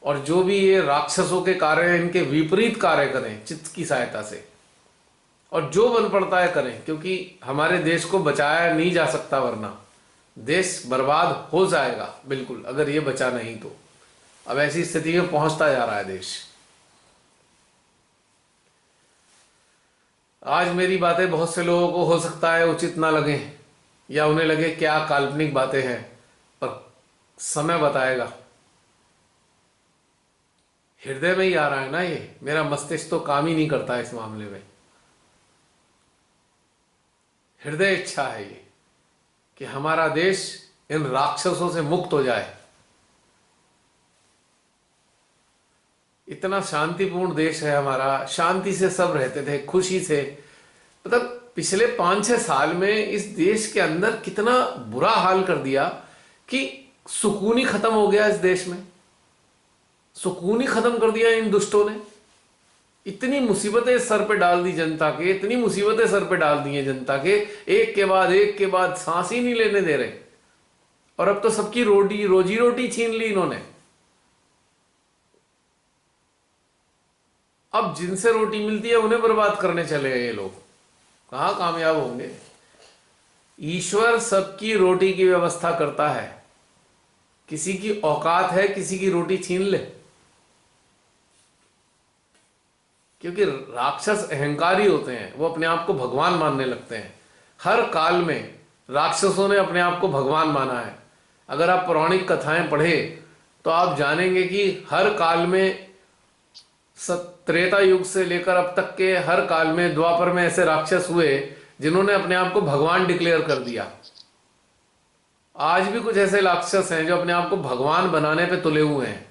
Speaker 2: और जो भी ये राक्षसों के कार्य हैं इनके विपरीत कार्य करें चित्त की सहायता से, और जो बन पड़ता है करें, क्योंकि हमारे देश को बचाया नहीं जा सकता, वरना देश बर्बाद हो जाएगा बिल्कुल अगर ये बचा नहीं तो। अब ऐसी स्थिति में पहुंचता जा रहा है देश। आज मेरी बातें बहुत से लोगों को हो सकता है उचित ना लगे, या उन्हें लगे क्या काल्पनिक बातें हैं, पर समय बताएगा। हृदय में ही आ रहा है ना ये, मेरा मस्तिष्क तो काम ही नहीं करता इस मामले में। हृदय इच्छा है ये कि हमारा देश इन राक्षसों से मुक्त हो जाए। इतना शांतिपूर्ण देश है हमारा, शांति से सब रहते थे, खुशी से। मतलब पिछले 5-6 साल में इस देश के अंदर कितना बुरा हाल कर दिया कि सुकून ही खत्म हो गया इस देश में। सुकून ही खत्म कर दिया इन दुष्टों ने। इतनी मुसीबतें सर पे डाल दी जनता के, इतनी मुसीबतें सर पे डाल दी हैं जनता के, एक के बाद सांस ही नहीं लेने दे रहे। और अब तो सबकी रोजी रोटी छीन ली इन्होंने। अब जिनसे रोटी मिलती है उन्हें बर्बाद करने चले गए ये लोग। कहां कामयाब होंगे। ईश्वर सबकी रोटी की व्यवस्था करता है। किसी की औकात है किसी की रोटी छीन ले, क्योंकि राक्षस अहंकारी होते हैं, वो अपने आप को भगवान मानने लगते हैं। हर काल में राक्षसों ने अपने आप को भगवान माना है। अगर आप पौराणिक कथाएं पढ़े तो आप जानेंगे कि हर काल में, त्रेता युग से लेकर अब तक के हर काल में, द्वापर में ऐसे राक्षस हुए जिन्होंने अपने आप को भगवान डिक्लेयर कर दिया। आज भी कुछ ऐसे राक्षस हैं जो अपने आप को भगवान बनाने पे तुले हुए हैं।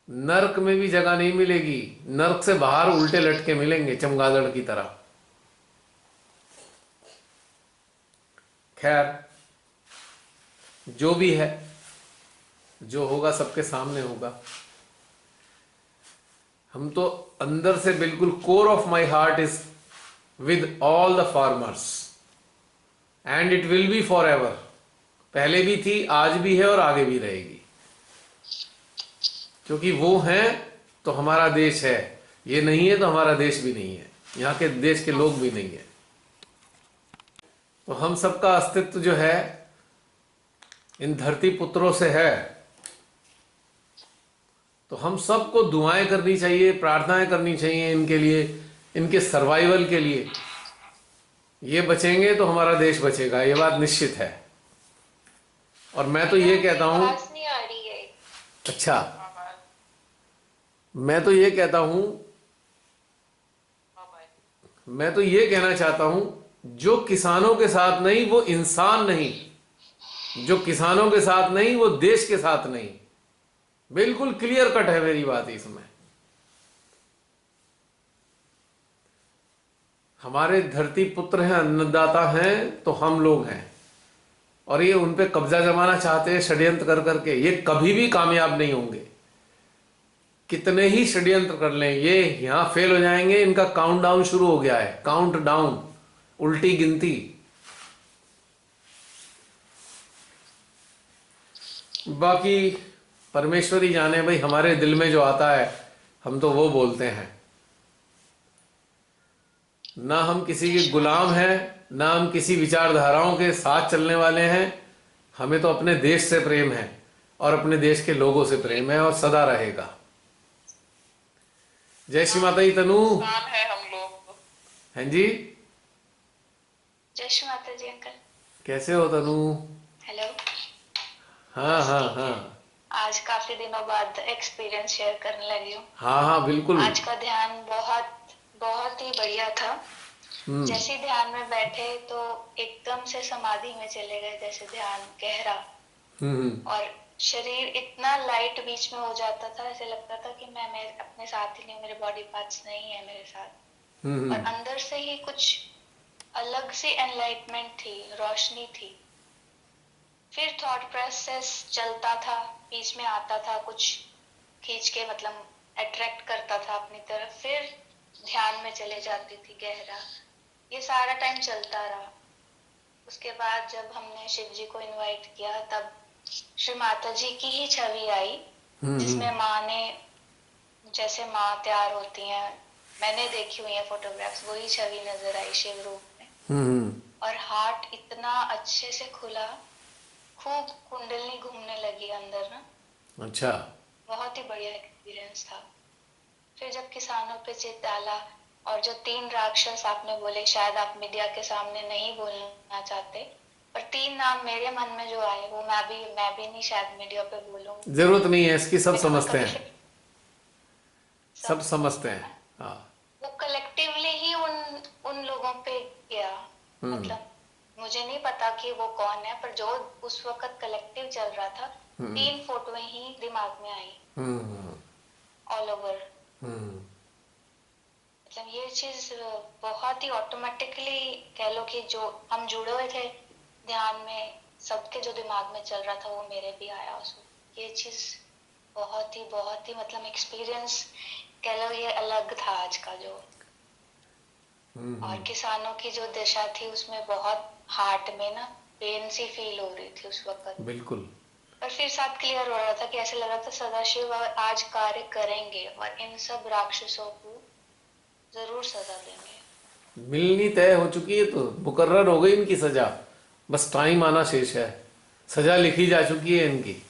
Speaker 2: नर्क में भी जगह नहीं मिलेगी, नर्क से बाहर उल्टे लटके मिलेंगे चमगादड़ की तरह। खैर, जो भी है, जो होगा सबके सामने होगा। हम तो अंदर से बिल्कुल core of my heart is with all the farmers and it will be for ever. पहले भी थी, आज भी है और आगे भी रहेगी, क्योंकि वो हैं तो हमारा देश है, ये नहीं है तो हमारा देश भी नहीं है, यहाँ के देश के लोग भी नहीं है। तो हम सबका अस्तित्व जो है इन धरती पुत्रों से है। तो हम सबको दुआएं करनी चाहिए, प्रार्थनाएं करनी चाहिए इनके लिए, इनके सर्वाइवल के लिए। ये बचेंगे तो हमारा देश बचेगा, ये बात निश्चित है। और मैं तो ये कहता हूं,
Speaker 3: नहीं आ रही है।
Speaker 2: अच्छा, मैं तो ये कहता हूं, मैं तो ये कहना चाहता हूं, जो किसानों के साथ नहीं वो इंसान नहीं, जो किसानों के साथ नहीं वो देश के साथ नहीं। बिल्कुल क्लियर कट है मेरी बात इसमें। हमारे धरती पुत्र हैं, अन्नदाता हैं, तो हम लोग हैं। और ये उन पे कब्जा जमाना चाहते हैं षड्यंत्र कर करके, ये कभी भी कामयाब नहीं होंगे। कितने ही षड्यंत्र कर लें, ये यहां फेल हो जाएंगे। इनका काउंट डाउन शुरू हो गया है, काउंट डाउन, उल्टी गिनती। बाकी परमेश्वर ही जाने भाई, हमारे दिल में जो आता है हम तो वो बोलते हैं। ना हम किसी के गुलाम हैं, ना हम किसी विचारधाराओं के साथ चलने वाले हैं। हमें तो अपने देश से प्रेम है और अपने देश के लोगों से प्रेम है, और सदा रहेगा। जय श्री माता जी। तनु
Speaker 4: है हम लोग।
Speaker 2: हैं जी,
Speaker 3: जय श्री माता जी अंकल।
Speaker 2: कैसे हो तनु?
Speaker 3: हेलो।
Speaker 2: हाँ हाँ हाँ
Speaker 3: आज काफी दिनों बाद एक्सपीरियंस शेयर करने लगी हूँ।
Speaker 2: हाँ हाँ बिल्कुल।
Speaker 3: आज का ध्यान बहुत बहुत ही बढ़िया था। जैसे ही ध्यान में बैठे तो एकदम से समाधि में चले गए, जैसे ध्यान गहरा। और शरीर इतना लाइट बीच में हो जाता था, ऐसे लगता था कि मैं अपने साथ ही नहीं हूँ, मेरे बॉडी पार्ट्स नहीं है मेरे साथ। और अंदर से ही कुछ अलग सी एनलाइटमेंट थी, रोशनी थी। फिर थॉट प्रोसेस चलता था, बीच में आता था कुछ खींच के, मतलब अट्रैक्ट करता था अपनी तरफ। फिर ध्यान में चले जाती थी गहरा। ये सारा टाइम चलता रहा। उसके बाद जब हमने शिव जी को इनवाइट किया, तब
Speaker 5: श्री माता जी की ही छवि आई, जिसमें माँ ने, जैसे माँ तैयार होती हैं, मैंने देखी हुई है फोटोग्राफ्स, वही छवि नजर आई शिव रूप में। और हार्ट इतना अच्छे से खुला, खूब कुंडलनी घूमने लगी अंदर ना।
Speaker 2: अच्छा।
Speaker 5: बहुत ही बढ़िया एक्सपीरियंस था। फिर जब किसानों पे चित डाला, और जो 3 राक्षस आपने बोले, शायद आप मीडिया के सामने नहीं बोलना चाहते, पर 3 नाम मेरे मन में जो आए, वो मैं भी नहीं शायद मीडिया पे बोलूंगी।
Speaker 2: जरूरत नहीं है इसकी, सब
Speaker 5: मैंने
Speaker 2: समझते
Speaker 5: कभी
Speaker 2: हैं,
Speaker 5: फिर
Speaker 2: सब समझते
Speaker 5: हैं
Speaker 2: हैं।
Speaker 5: ना,
Speaker 2: हाँ।
Speaker 5: वो कलेक्टिवली ही उन उन लोगों पे किया। मतलब मुझे नहीं पता कि वो कौन है, पर जो उस वक्त कलेक्टिव चल रहा था, 3 फोटो ही दिमाग में आई ऑल ओवर। मतलब ये चीज बहुत ही ऑटोमेटिकली कह लो कि जो हम जुड़े हुए थे ध्यान में, सबके जो दिमाग में चल रहा था वो मेरे भी आया उसमें। ये चीज बहुत ही मतलब एक्सपीरियंस कह लो ये अलग था आज का जो। और किसानों की जो दिशा थी उसमें बहुत हार्ट में ना पेन सी फील हो रही थी उस वक्त।
Speaker 2: बिल्कुल।
Speaker 5: पर फिर साथ क्लियर हो रहा था कि ऐसे लग रहा था सदाशिव आज कार्य करेंगे और इन सब राक्षसों को जरूर सजा देंगे।
Speaker 2: मिलनी तय हो चुकी है, तो मुकर्रर हो गई इनकी सजा, बस टाइम आना शेष है। सजा लिखी जा चुकी है इनकी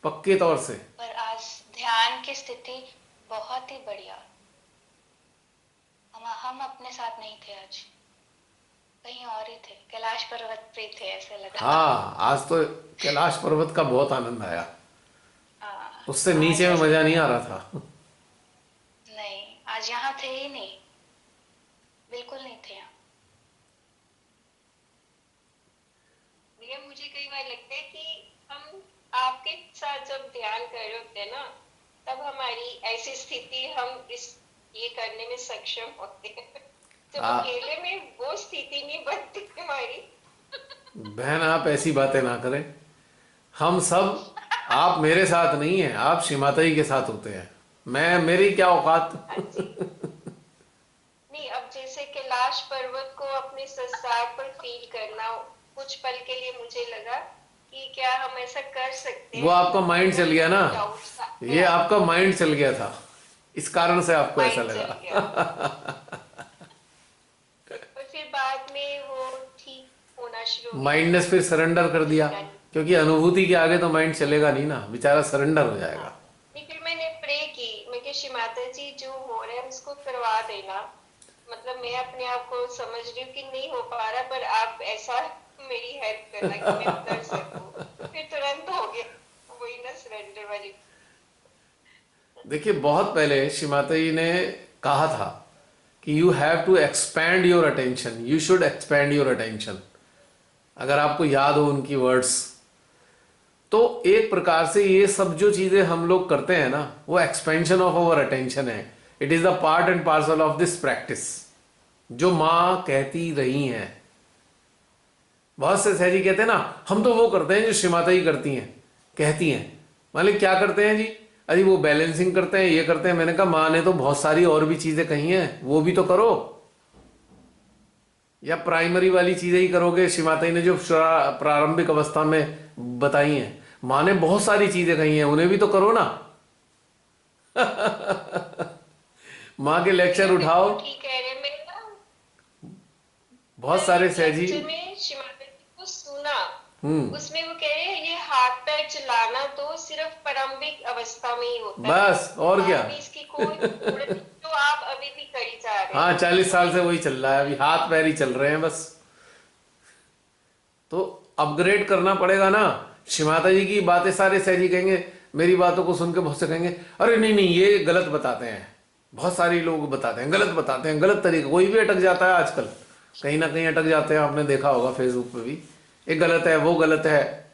Speaker 2: पक्के तौर से।
Speaker 5: पर आज ध्यान की स्थिति बहुत ही बढ़िया। हम अपने साथ नहीं थे आज, कहीं और ही थे, कैलाश पर्वत पे थे ऐसे लगा।
Speaker 2: हाँ, आज तो कैलाश पर्वत का बहुत आनंद आया, उससे
Speaker 5: आज
Speaker 2: नीचे में
Speaker 5: ऐसा
Speaker 2: मजा नहीं
Speaker 5: लगा
Speaker 2: आ रहा था।
Speaker 5: नहीं, आज यहाँ थे ही नहीं, बिल्कुल नहीं थे यहाँ।
Speaker 1: भैया मुझे कई बार लगता है कि हम आपके साथ जब ध्यान कर रहे होते हैं ना, तब हमारी ऐसी स्थिति हम इस ये करने में सक्षम होते हैं। जब
Speaker 2: आ,
Speaker 1: अकेले में वो स्थिति नहीं बनती हमारी।
Speaker 2: बहन आप ऐसी बातें ना करें, हम सब, आप मेरे साथ नहीं हैं, आप श्री माता जी के साथ होते हैं, मैं, मेरी क्या औकात।
Speaker 1: हाँ जी। नहीं, अब जैसे कैलाश पर्वत को अपने संसार पर फील करना, कुछ पल के लिए मुझे लगा कि क्या हम ऐसा कर सकते
Speaker 2: वो
Speaker 1: हैं,
Speaker 2: आपका
Speaker 1: पर
Speaker 2: माइंड
Speaker 1: वो
Speaker 2: चल गया ना,
Speaker 1: डाउट्स
Speaker 2: ये आपका माइंड चल गया था, इस कारण से आपको ऐसा
Speaker 1: माइंड चल गया।
Speaker 2: लगा।
Speaker 1: और फिर बाद में वो ठीक होना शुरू हो
Speaker 2: माइंड ने
Speaker 1: गया।
Speaker 2: फिर सरेंडर कर दिया, क्योंकि अनुभूति के आगे तो माइंड चलेगा नहीं ना, बेचारा सरेंडर हो
Speaker 1: हाँ,
Speaker 2: जाएगा।
Speaker 1: नहीं फिर मैंने प्रे की, मैं कि श्री माता जी जो हो रहा है उसको करवा देना। मतलब मैं अपने आप को समझ रही हूँ कि नहीं हो पा रहा, पर आप ऐसा मेरी हेल्प करना कि मैं कर सकूं। फिर तुरंत हो गया वही ना सरेंडर वाली।
Speaker 2: देखिए, बहुत पहले श्री माता जी ने कहा था कि you have to expand your attention, you should expand your attention. अगर आपको याद हो उनकी वर्ड्स, तो एक प्रकार से ये सब जो चीजें हम लोग करते हैं ना, वो एक्सपेंशन ऑफ अवर अटेंशन है। It is the part and parcel of this practice, जो माँ कहती रही हैं। बहुत से सहजी कहते हैं ना, हम तो वो करते हैं जो श्री माता जी करती हैं, कहती हैं। मान क्या करते हैं जी, अरे वो बैलेंसिंग करते हैं, ये करते हैं। मैंने कहा माँ ने तो बहुत सारी और भी चीजें कही हैं, वो भी तो करो। या प्राइमरी वाली चीजें ही करोगे? श्री माता जी ने जो प्रारंभिक अवस्था में बताई हैं, माँ ने बहुत सारी चीजें कही हैं, उन्हें भी तो करो ना। माँ के लेक्चर उठाओ,
Speaker 1: ठीक कह रहे, मैं ना
Speaker 2: बहुत सारे सहजी।
Speaker 1: लेक्चर में श्री माता जी को सुना, उसमें वो कह रहे हैं ये हाथ पैर चलाना तो सिर्फ प्रारंभिक अवस्था में ही होता है,
Speaker 2: बस, और क्या।
Speaker 1: अभी इसकी कोई जरूरत नहीं, तो आप अभी भी करी जा रहे हैं।
Speaker 2: हाँ, 40 साल से वही चल रहा है, अभी हाथ पैर ही चल रहे हैं बस। तो अपग्रेड करना पड़ेगा ना। श्री माता जी की बातें सारे सहजी कहेंगे, मेरी बातों को सुन के बहुत से कहेंगे अरे नहीं नहीं ये गलत बताते हैं। बहुत सारे लोग बताते हैं, गलत बताते हैं, गलत तरीके। कोई भी अटक जाता है आजकल, कहीं ना कहीं अटक जाते हैं, आपने देखा होगा फेसबुक पे भी, ये गलत है, वो गलत है।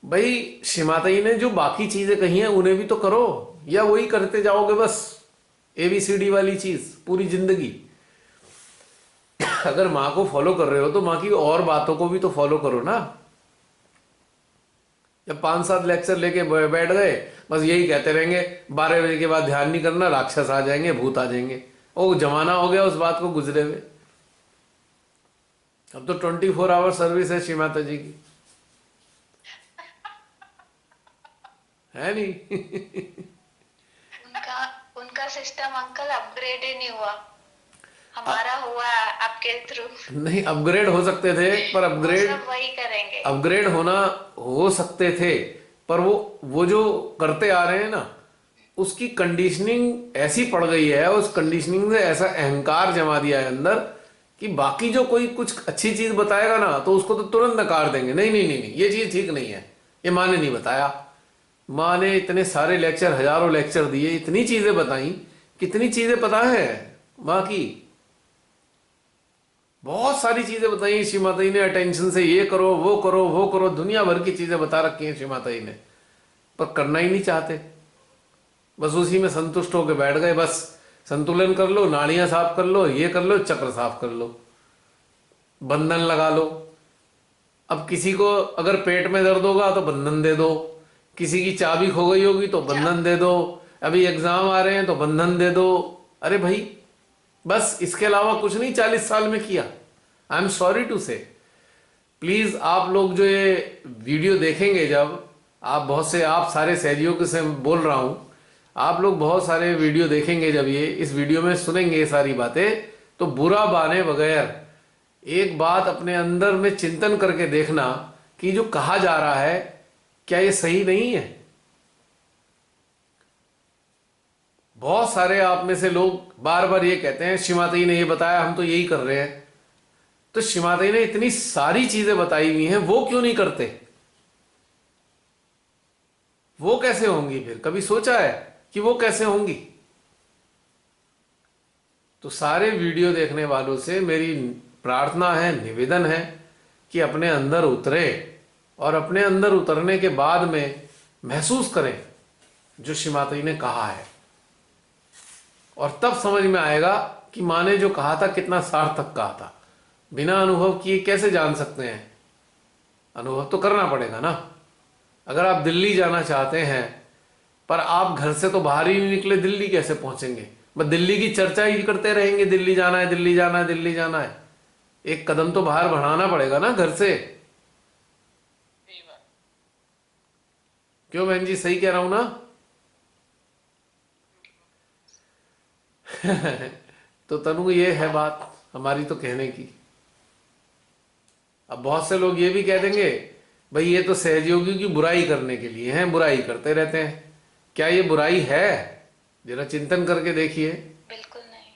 Speaker 2: भाई श्री माता जी ने जो बाकी चीजें कही हैं उन्हें भी तो करो, या वही करते जाओगे बस ABCD वाली चीज पूरी जिंदगी? अगर माँ को फॉलो कर रहे हो तो माँ की और बातों को भी तो फॉलो करो ना। जब 5-7 लेक्चर लेके बैठ गए, बस यही कहते रहेंगे 12 बजे के बाद ध्यान नहीं करना, राक्षस आ जाएंगे, भूत आ जाएंगे। ओ जमाना हो गया उस बात को गुजरे हुए। अब तो 24 आवर सर्विस है श्री माता जी की। है नहीं।
Speaker 5: उनका उनका सिस्टम अंकल अपग्रेड ही नहीं हुआ, हमारा हुआ आपके थ्रू।
Speaker 2: नहीं, अपग्रेड हो सकते थे, पर
Speaker 5: वो
Speaker 2: अपग्रेड
Speaker 5: सब वही करेंगे।
Speaker 2: अपग्रेड होना हो सकते थे, पर वो जो करते आ रहे हैं ना, उसकी कंडीशनिंग ऐसी पड़ गई है, उस कंडीशनिंग से ऐसा अहंकार जमा दिया है अंदर कि बाकी जो कोई कुछ अच्छी चीज बताएगा ना तो उसको तो तुरंत नकार देंगे, नहीं नहीं नहीं नहीं, ये चीज ठीक नहीं है, ये माँ ने नहीं बताया। माँ ने इतने सारे लेक्चर, हजारों लेक्चर दिए, इतनी चीजें बताई, कितनी चीजें पता है माँ की, बहुत सारी चीजें बताई श्री माता जी ने। अटेंशन से ये करो, वो करो, वो करो, दुनिया भर की चीजें बता रखी हैं श्री माता जी ने, पर करना ही नहीं चाहते। बस उसी में संतुष्ट होकर बैठ गए, बस संतुलन कर लो, नाड़ियां साफ कर लो, ये कर लो, चक्र साफ कर लो, बंधन लगा लो। अब किसी को अगर पेट में दर्द होगा तो बंधन दे दो, किसी की चाबी खो गई होगी तो बंधन दे दो, अभी एग्जाम आ रहे हैं तो बंधन दे दो। अरे भाई, बस इसके अलावा कुछ नहीं 40 साल में किया। आई एम सॉरी टू से, प्लीज आप लोग जो ये वीडियो देखेंगे, जब आप बहुत से, आप सारे सहयोगियों से बोल रहा हूं, आप लोग बहुत सारे वीडियो देखेंगे, जब ये इस वीडियो में सुनेंगे ये सारी बातें, तो बुरा माने बगैर एक बात अपने अंदर में चिंतन करके देखना कि जो कहा जा रहा है क्या ये सही नहीं है। बहुत सारे आप में से लोग बार बार ये कहते हैं श्री माता जी ने ये बताया, हम तो यही कर रहे हैं। तो श्री माता जी ने इतनी सारी चीजें बताई हुई हैं, वो क्यों नहीं करते? वो कैसे होंगी फिर? कभी सोचा है कि वो कैसे होंगी? तो सारे वीडियो देखने वालों से मेरी प्रार्थना है, निवेदन है कि अपने अंदर उतरे, और अपने अंदर उतरने के बाद में महसूस करें जो श्री माता जी ने कहा है, और तब समझ में आएगा कि माँ ने जो कहा था कितना सार्थक कहा था। बिना अनुभव किए कैसे जान सकते हैं? अनुभव तो करना पड़ेगा ना। अगर आप दिल्ली जाना चाहते हैं, पर आप घर से तो बाहर ही नहीं निकले, दिल्ली कैसे पहुंचेंगे? बस दिल्ली की चर्चा ही करते रहेंगे, दिल्ली जाना है, दिल्ली जाना है, दिल्ली जाना है। एक कदम तो बाहर बढ़ाना पड़ेगा ना घर से।
Speaker 4: सही बात।
Speaker 2: क्यों बहन जी, सही कह रहा हूं ना? तो तनु, ये है बात हमारी तो कहने की। अब बहुत से लोग ये भी कह देंगे, भाई ये तो सहयोगियों की बुराई करने के लिए हैं, बुराई करते रहते हैं। क्या ये बुराई है? जरा चिंतन करके देखिए।
Speaker 5: बिल्कुल नहीं।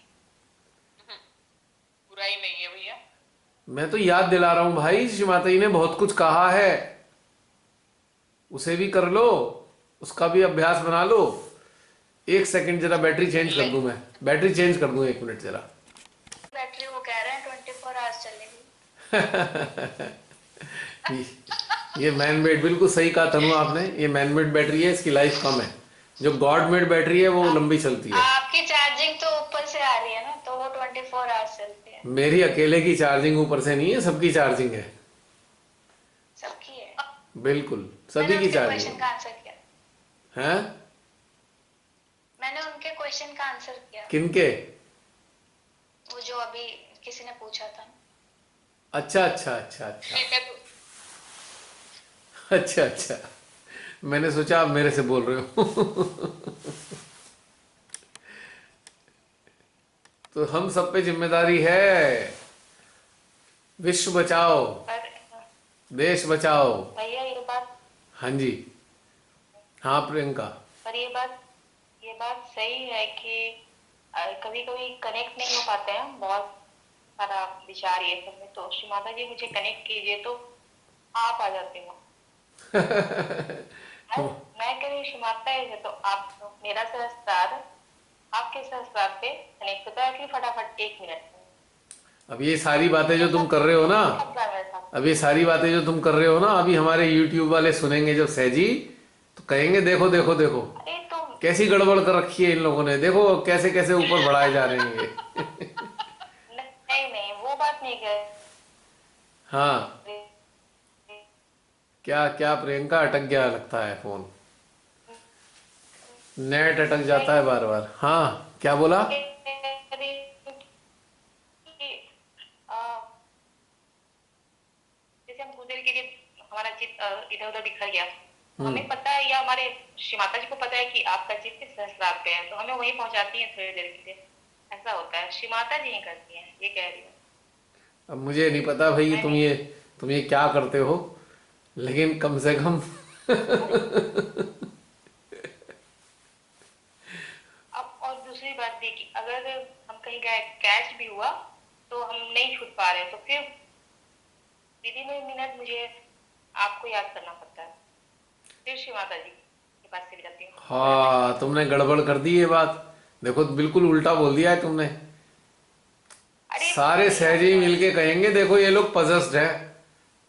Speaker 4: बुराई नहीं है भैया।
Speaker 2: मैं तो याद दिला रहा हूं भाई, श्री माता जी ने बहुत कुछ कहा है, उसे भी कर लो, उसका भी अभ्यास बना लो। एक सेकंड, जरा बैटरी चेंज कर दूं, मैं बैटरी चेंज कर दूं, 1 मिनट जरा।
Speaker 5: बैटरी वो कह रहे हैं 24 आवर्स चलेगी।
Speaker 2: ये मैन मेड, बिल्कुल सही कहा तनु आपने, ये मैन मेड बैटरी है, इसकी लाइफ कम है। जो गॉड मेड बैटरी है वो लंबी चलती है।
Speaker 5: आपकी चार्जिंग तो ऊपर से आ रही है ना, तो वो 24 आवर्स चलती है।
Speaker 2: मेरी अकेले की चार्जिंग ऊपर से नहीं है, सबकी चार्जिंग है।
Speaker 5: सबकी है।
Speaker 2: बिल्कुल
Speaker 5: मैंने
Speaker 2: सभी की
Speaker 5: उनके
Speaker 2: चार्जिंग
Speaker 5: क्वेश्चन का आंसर किया।
Speaker 2: है।
Speaker 5: मैंने उनके क्वेश्चन का आंसर किया,
Speaker 2: किनके?
Speaker 5: वो जो अभी किसी ने पूछा था।
Speaker 2: अच्छा अच्छा अच्छा अच्छा
Speaker 4: मैं तो
Speaker 2: अच्छा अच्छा, मैंने सोचा आप मेरे से बोल रहे हो। तो हम सब पे जिम्मेदारी है, विश्व बचाओ,
Speaker 5: पर
Speaker 2: देश बचाओ।
Speaker 5: भैया ये बात,
Speaker 2: हाँ जी, हाँ प्रियंका।
Speaker 5: पर ये बात सही है कि कभी कभी कनेक्ट नहीं हो पाते हैं, बहुत सारा विचार ये सब में, तो श्री माता जी मुझे कनेक्ट कीजिए तो आप आ जाते हो। मैं कभी श्री माता जी से, तो आप मेरा सहस्त्रार आपके सहस्त्रार पे कनेक्ट होता है कि फटाफट 1 मिनट में।
Speaker 2: अब ये सारी बातें जो तुम कर रहे हो ना, अब ये सारी बातें जो तुम कर रहे हो ना, अभी हमारे YouTube वाले सुनेंगे जब सहजी, तो कहेंगे देखो देखो देखो
Speaker 5: अरे तुम
Speaker 2: कैसी गड़बड़ कर रखी है इन लोगों ने, देखो कैसे कैसे ऊपर बढ़ाए जा रहे हैं ये।
Speaker 5: नहीं नहीं, वो बात नहीं कह
Speaker 2: हाँ,
Speaker 5: रही।
Speaker 2: क्या क्या प्रियंका, अटक गया लगता है फोन, नेट अटक जाता है बार बार। हाँ, क्या बोला?
Speaker 5: जैसे हम कुछ देर के लिए हमारा चित्त इधर उधर बिखर गया,
Speaker 3: हमें पता है या हमारे श्री माता जी को पता है कि आपका चित्त सहस्त्रार पे है, तो हमें वहीं पहुंचाती है थोड़ी देर के लिए। ऐसा होता है, श्री माता जी ही करती है, ये कह रही हूँ
Speaker 2: अब मुझे नहीं पता भाई
Speaker 3: मैं नहीं।
Speaker 2: तुम ये क्या करते हो, लेकिन कम से कम
Speaker 3: अब और दूसरी बात भी कि अगर हम कहीं गए कैच भी हुआ तो हम नहीं छूट पा रहे, तो फिर दीदी में मिनट मुझे आपको याद करना पड़ता है, फिर श्री माता जी के पास चली जाती हूँ।
Speaker 2: हाँ, तुमने गड़बड़ कर दी ये बात। देखो बिल्कुल उल्टा बोल दिया है तुमने।
Speaker 3: अरे
Speaker 2: सारे
Speaker 3: भैया
Speaker 2: सहजी
Speaker 3: सॉरी।
Speaker 2: मिलके कहेंगे देखो ये लोग पजस्ड है,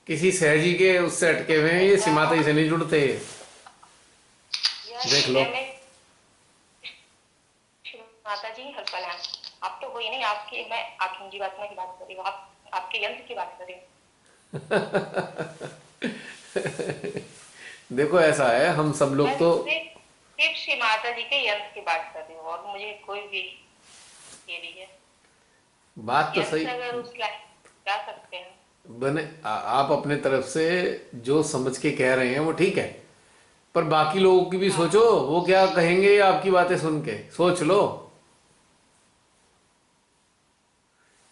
Speaker 2: किसी सहजी के उससे अटके हुए हैं, ये सीमाता से नहीं जुड़ते ये। देख लो।
Speaker 3: माता जी हल्का है, आप तो वही नहीं, आपकी मैं आपकी जीवात्मा की बात कर रही हूँ, आप आपके यंत्र की बात कर रही हूँ।
Speaker 2: देखो ऐसा है, हम सब लोग
Speaker 3: मैं
Speaker 2: तो
Speaker 3: सिर्फ श्री माता जी के यंत्र की बात कर रही हूँ, और मुझे कोई भी ये नहीं है।
Speaker 2: बात तो सही
Speaker 3: यंत्र अगर उस लाइन जा सकते हैं।
Speaker 2: आप अपने तरफ से जो समझ के कह रहे हैं वो ठीक है, पर बाकी लोगों की भी सोचो, वो क्या कहेंगे ये आपकी बातें सुन के, सोच लो।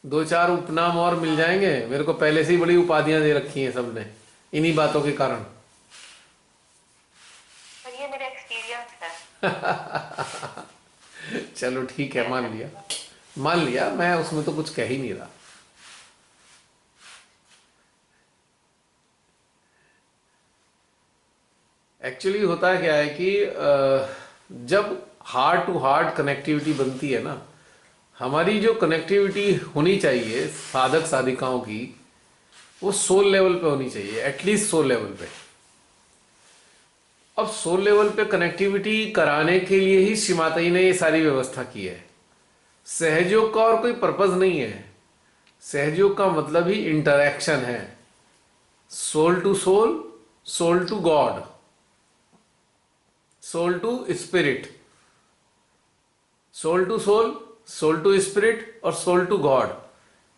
Speaker 2: दो चार उपनाम और मिल जाएंगे, मेरे को पहले से ही बड़ी उपाधियां दे रखी हैं सबने इन्हीं बातों के कारण।
Speaker 3: पर ये मेरा एक्सपीरियंस है।
Speaker 2: चलो ठीक है, मान लिया, मैं उसमें तो कुछ कह ही नहीं रहा। एक्चुअली होता क्या है कि जब हार्ट टू हार्ट कनेक्टिविटी बनती है ना, हमारी जो कनेक्टिविटी होनी चाहिए साधक साधिकाओं की, वो सोल लेवल पे होनी चाहिए, एटलीस्ट सोल लेवल पे। अब सोल लेवल पे कनेक्टिविटी कराने के लिए ही श्री माता जी ने ये सारी व्यवस्था की है। सहयोग का और कोई पर्पज नहीं है। सहयोग का मतलब ही इंटरैक्शन है, soul to soul, soul to God, soul to spirit, soul to soul, soul to spirit और सोल टू गॉड।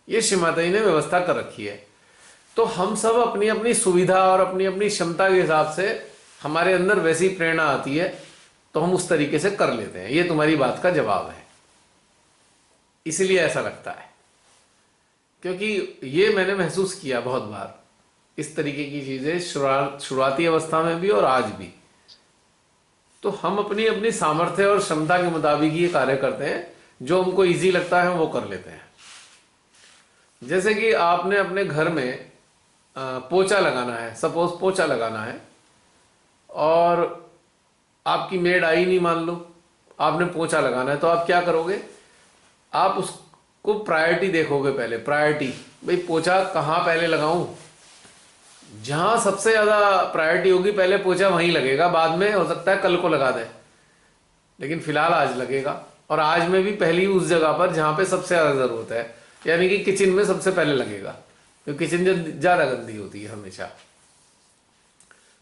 Speaker 2: ये श्री माता जी ने व्यवस्था कर रखी है। तो हम सब अपनी अपनी सुविधा और अपनी अपनी क्षमता के हिसाब से, हमारे अंदर वैसी प्रेरणा आती है तो हम उस तरीके से कर लेते हैं। ये तुम्हारी बात का जवाब है, इसलिए ऐसा लगता है, क्योंकि ये मैंने महसूस किया बहुत बार, इस तरीके की चीजें शुरुआती अवस्था में भी और आज भी। तो हम अपनी अपनी सामर्थ्य और क्षमता के मुताबिक ये कार्य करते हैं, जो हमको इजी लगता है वो कर लेते हैं। जैसे कि आपने अपने घर में पोछा लगाना है, सपोज पोछा लगाना है, और आपकी मेड आई नहीं, मान लो आपने पोछा लगाना है, तो आप क्या करोगे? आप उसको प्रायोरिटी देखोगे पहले, प्रायोरिटी, भाई पोछा कहाँ पहले लगाऊं, जहां सबसे ज्यादा प्रायोरिटी होगी पहले पोछा वहीं लगेगा, बाद में हो सकता है कल को लगा दे, लेकिन फिलहाल आज लगेगा। और आज में भी पहली उस जगह पर जहां पे सबसे ज्यादा जरूरत है, यानी कि किचन में सबसे पहले लगेगा, क्योंकि किचन जो ज्यादा गंदी होती है हमेशा।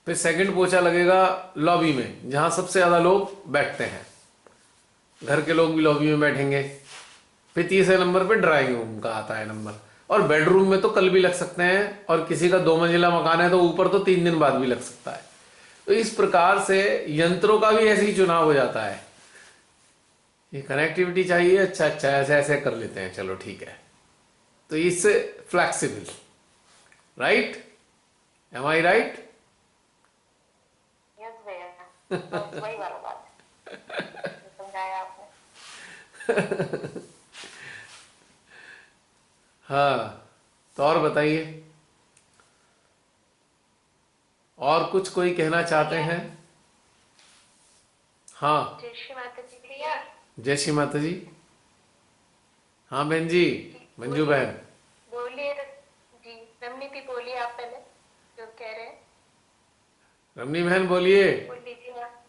Speaker 2: फिर सेकंड पोछा लगेगा लॉबी में, जहां सबसे ज्यादा लोग बैठते हैं, घर के लोग भी लॉबी में बैठेंगे। फिर तीसरे नंबर पे ड्राइंग रूम का आता है नंबर, और बेडरूम में तो कल भी लग सकते हैं, और किसी का 2 मंजिला मकान है तो ऊपर तो 3 दिन बाद भी लग सकता है। तो इस प्रकार से यंत्रों का भी ऐसे ही चुनाव हो जाता है। ये कनेक्टिविटी चाहिए, अच्छा अच्छा ऐसे ऐसे कर लेते हैं, चलो ठीक है। तो इससे फ्लेक्सिबल, राइट? एम आई राइट?
Speaker 3: यस भैया, बस वही वाला बात समझाया आपने।
Speaker 2: हाँ, तो और बताइए, और कुछ कोई कहना चाहते हैं? हाँ,
Speaker 3: जय श्री माता जी भैया।
Speaker 2: जय श्री माता जी। हाँ बहन जी, मंजू बहन।
Speaker 3: बोलिए जी, रमनी दी बोलिए, आप पहले जो कह रहे हैं
Speaker 2: रमनी बहन बोलिए।
Speaker 3: बोल दीजिए आप।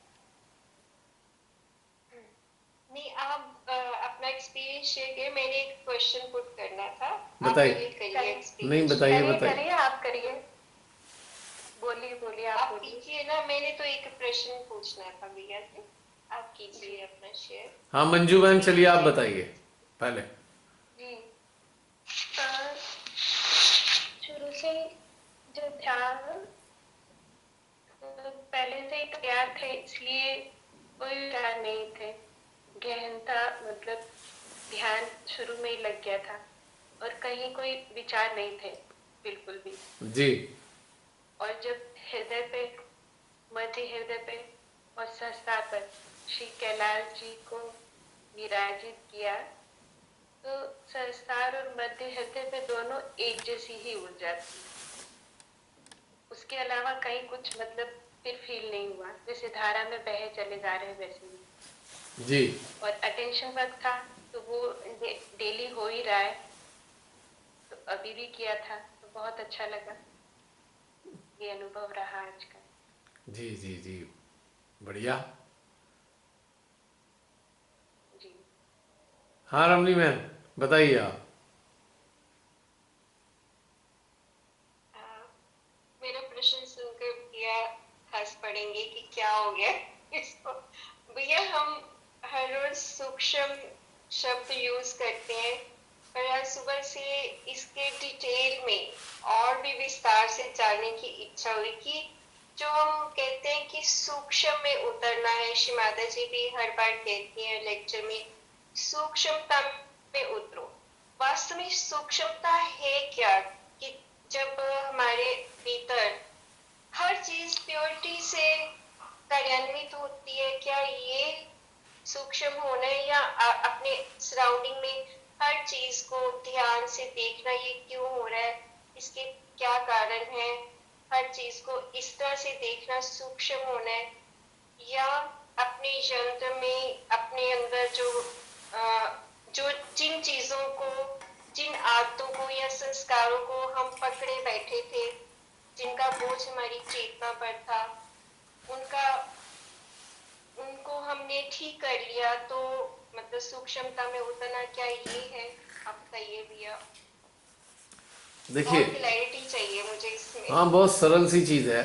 Speaker 1: नहीं, आप अपना एक्सपीरियंस शेयर करिए, मैंने एक क्वेश्चन पुट करना था। आप
Speaker 2: बताइए।
Speaker 1: पहले करिए
Speaker 2: नहीं,
Speaker 1: एक्सपीरियंस।
Speaker 2: बताइए
Speaker 3: करिए
Speaker 2: बताइए।
Speaker 3: करिए, आप करिए, बोलिए बोलिए, आप
Speaker 1: आप
Speaker 3: बोलिए।
Speaker 1: कीजिए ना, मैंने तो एक प्रश्न पूछना था भैया से, आप कीजिए अपना शेयर।
Speaker 2: हाँ मंजू बहन, चलिए आप बताइए पहले।
Speaker 3: जी, शुरू से जो ध्यान
Speaker 6: पहले से ही तैयार थे, इसलिए कोई विचार नहीं थे। गहनता मतलब ध्यान शुरू में ही लग गया था और कहीं कोई विचार नहीं थे बिल्कुल भी।
Speaker 2: जी।
Speaker 6: और जब हृदय पे, मध्य हृदय पे और सहस्त्रार पर श्री कैलाश जी को विराजित किया तो सहस्त्रार और मध्य हृदय पे दोनों एक जैसी ही ऊर्जा थी। उसके अलावा कहीं कुछ मतलब फिर फील नहीं हुआ, जैसे धारा में बहे चले जा रहे वैसे ही।
Speaker 2: जी।
Speaker 6: और अटेंशन वर्क था तो वो डेली हो ही रहा है, तो अभी भी किया था तो बहुत अच्छा लगा। ये अनुभव रहा आज का।
Speaker 2: जी जी जी, बढ़िया।
Speaker 6: जी
Speaker 2: हाँ रमनी मैम, बताइए आप।
Speaker 1: मेरा प्रश्न सुनकर भैया हंस पड़ेंगे कि क्या हो गया इसको। भैया हम हर रोज सूक्ष्म शब्द यूज करते हैं, पर आज सुबह से इसके डिटेल में और भी विस्तार से जानने की इच्छा हुई कि जो हम कहते हैं कि सूक्ष्म में उतरना है, श्री माता जी भी हर बार कहती हैं लेक्चर में, सूक्ष्मता में उतरो। वास्तव में सूक्ष्मता है क्या? कि जब हमारे भीतर हर चीज प्योरिटी से कार्यान्वित होती है, क्या ये सूक्ष्म होना है? या अपने सराउंडिंग में हर चीज को ध्यान से देखना, ये क्यों हो रहा है, इसके क्या कारण है, हर चीज को इस तरह से देखना सूक्ष्म होना है? या अपने यंत्र में अपने अंदर जो जिन चीजों को, जिन आदतों को या संस्कारों को हम पकड़े बैठे थे, जिनका बोझ हमारी चेतना पर था, उनको हमने ठीक कर लिया, तो मतलब सूक्ष्मता में उतरना क्या ये है? आप बताइए भैया।
Speaker 2: देखिए,
Speaker 1: और क्लैरिटी चाहिए मुझे इसमें।
Speaker 2: हाँ, बहुत सरल सी चीज है।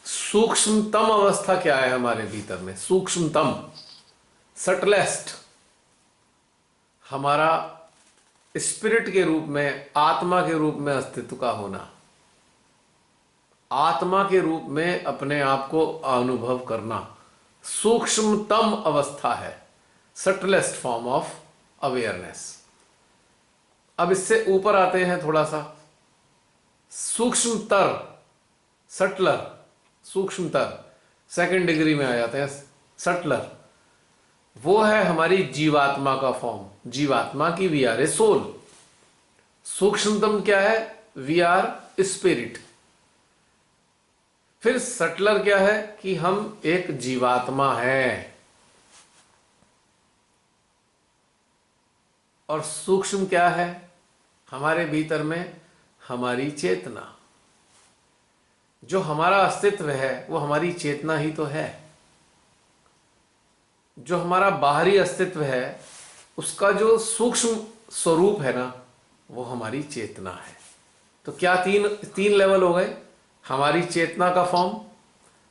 Speaker 2: सूक्ष्मतम अवस्था क्या है हमारे भीतर में? सूक्ष्मतम, सटलेस्ट, हमारा स्पिरिट के रूप में, आत्मा के रूप में अस्तित्व का होना, आत्मा के रूप में अपने आप को अनुभव करना, सूक्ष्मतम अवस्था है, सटलेस्ट फॉर्म ऑफ अवेयरनेस। अब इससे ऊपर आते हैं थोड़ा सा, सूक्ष्मतर, सटलर, सूक्ष्मतर, सेकंड डिग्री में आ जाते हैं सटलर। वो है हमारी जीवात्मा का फॉर्म। जीवात्मा की वी आर ए सोल। सूक्ष्मतम क्या है? We are spirit. फिर सटलर क्या है? कि हम एक जीवात्मा हैं। और सूक्ष्म क्या है हमारे भीतर में? हमारी चेतना। जो हमारा अस्तित्व है वो हमारी चेतना ही तो है। जो हमारा बाहरी अस्तित्व है उसका जो सूक्ष्म स्वरूप है ना, वो हमारी चेतना है। तो क्या तीन लेवल हो गए? हमारी चेतना का फॉर्म,